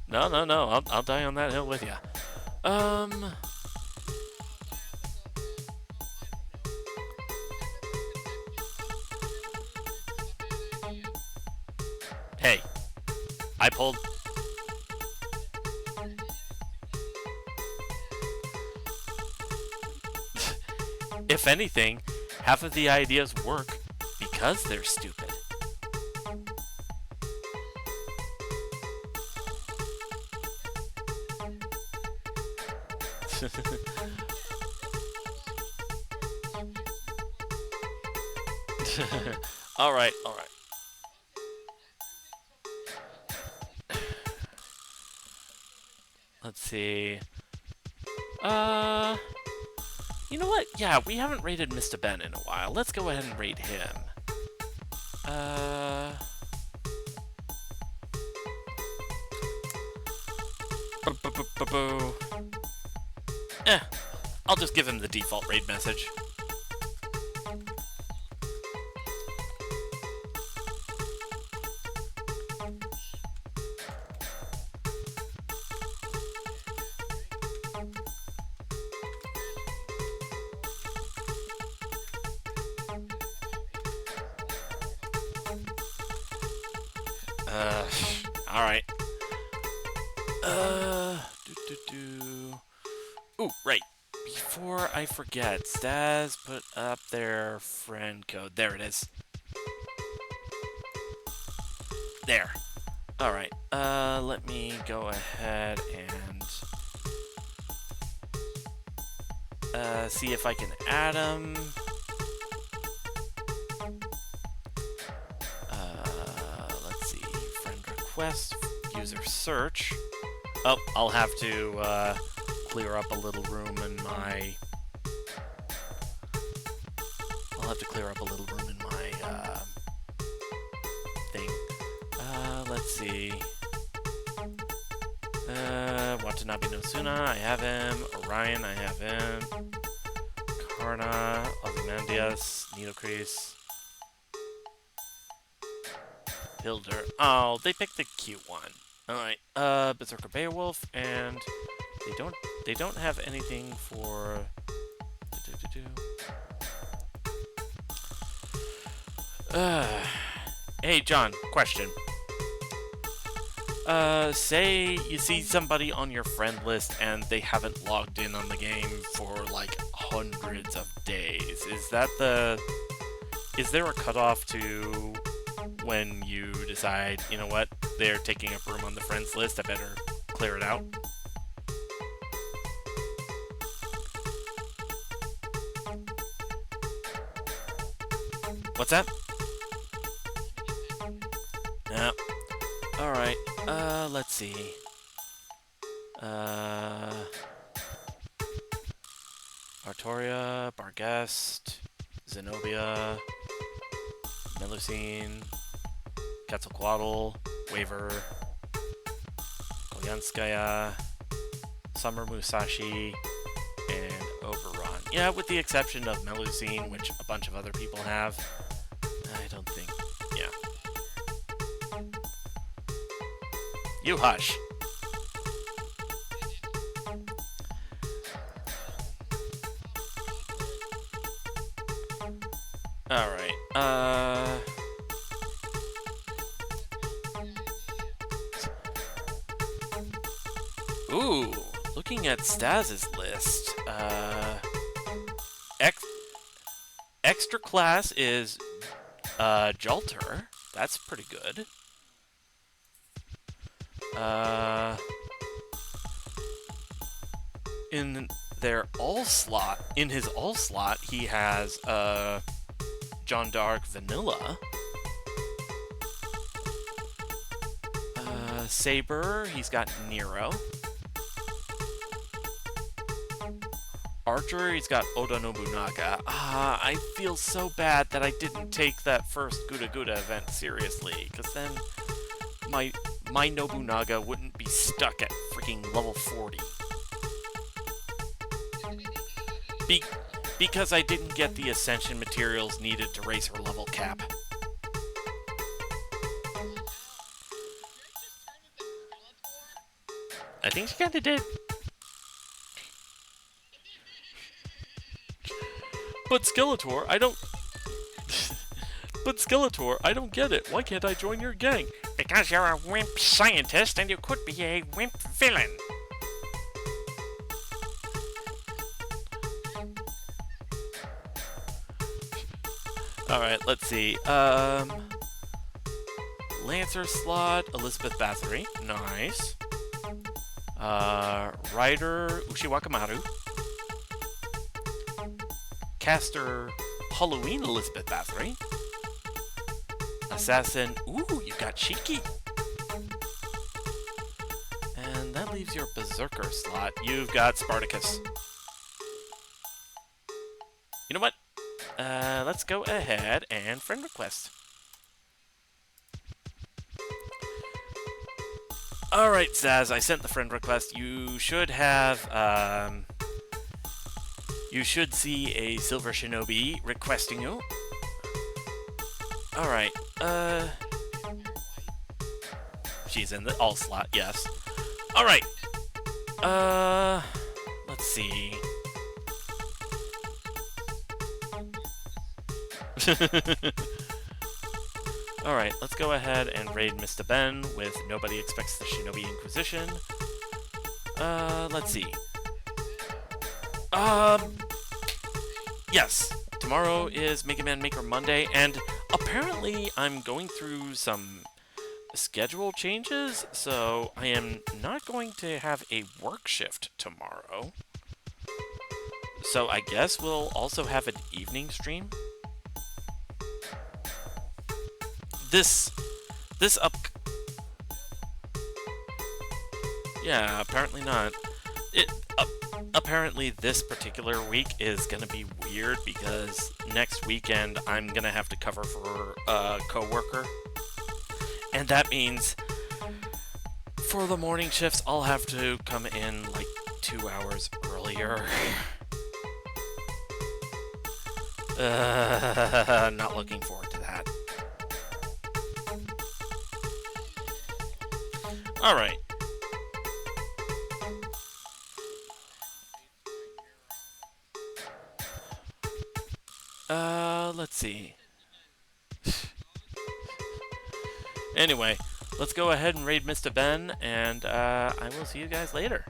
No, no, no. I'll die on that hill with ya. Hey, I pulled. If anything, half of the ideas work because they're stupid. Alright, alright. Let's see. You know what? Yeah, we haven't rated Mr. Ben in a while. Let's go ahead and rate him. I'll just give him the default raid message. Alright. Ooh, right. Before I forget, Staz put up their friend code. There it is. There. Alright, let me go ahead and see if I can add them. Let's see. Friend request, user search. Oh, I'll have to clear up a little room in my... I'll have to clear up a little room in my thing. Let's see. Watanabe no Suna, I have him. Orion, I have him. Karna, Ozymandias, Nidocrease. Builder. Oh, they picked the cute one. Alright, Berserker Beowulf, and they don't have anything for... Hey, John, question. Say you see somebody on your friend list and they haven't logged in on the game for, like, hundreds of days. Is there a cutoff to when you decide, you know what, they're taking up room on the friends list, I better clear it out? What's that? Yeah. Alright, let's see. Artoria, Barghest, Zenobia, Melusine, Quetzalcoatl, Waver, Kolyanskaya, Summer Musashi, and Oberon. Yeah, with the exception of Melusine, which a bunch of other people have. I don't think... yeah. You hush. Alright, ooh, looking at Staz's list, extra class is, Jalter. That's pretty good. In their all slot, in his all slot, he has, John Dark Vanilla. Saber, he's got Nero. Archer, he's got Oda Nobunaga. I feel so bad that I didn't take that first Guda Guda event seriously, because then my my Nobunaga wouldn't be stuck at freaking level 40. Because I didn't get the ascension materials needed to raise her level cap. I think she kinda did. But Skeletor, I don't... But Skeletor, I don't get it. Why can't I join your gang? Because you're a wimp scientist and you could be a wimp villain. Alright, let's see. Lancer slot, Elizabeth Bathory. Nice. Rider, Ushiwakamaru. Caster, Halloween, Elizabeth Bathory. Assassin, ooh, you got cheeky. And that leaves your Berserker slot. You've got Spartacus. You know what? Let's go ahead and friend request. Alright, Zaz, I sent the friend request. You should have, you should see a Silver Shinobi requesting you. Alright, she's in the all slot, yes. Alright, let's see. Alright, let's go ahead and raid Mr. Ben with Nobody Expects the Shinobi Inquisition. Let's see. Yes, tomorrow is Mega Man Maker Monday, and apparently I'm going through some schedule changes, so I am not going to have a work shift tomorrow. So I guess we'll also have an evening stream. Yeah, apparently not. Apparently this particular week is gonna be weird because next weekend I'm gonna have to cover for a coworker. And that means for the morning shifts, I'll have to come in like 2 hours earlier. Not looking forward to that. Alright. Let's see. Anyway, let's go ahead and raid Mr. Ben, and I will see you guys later.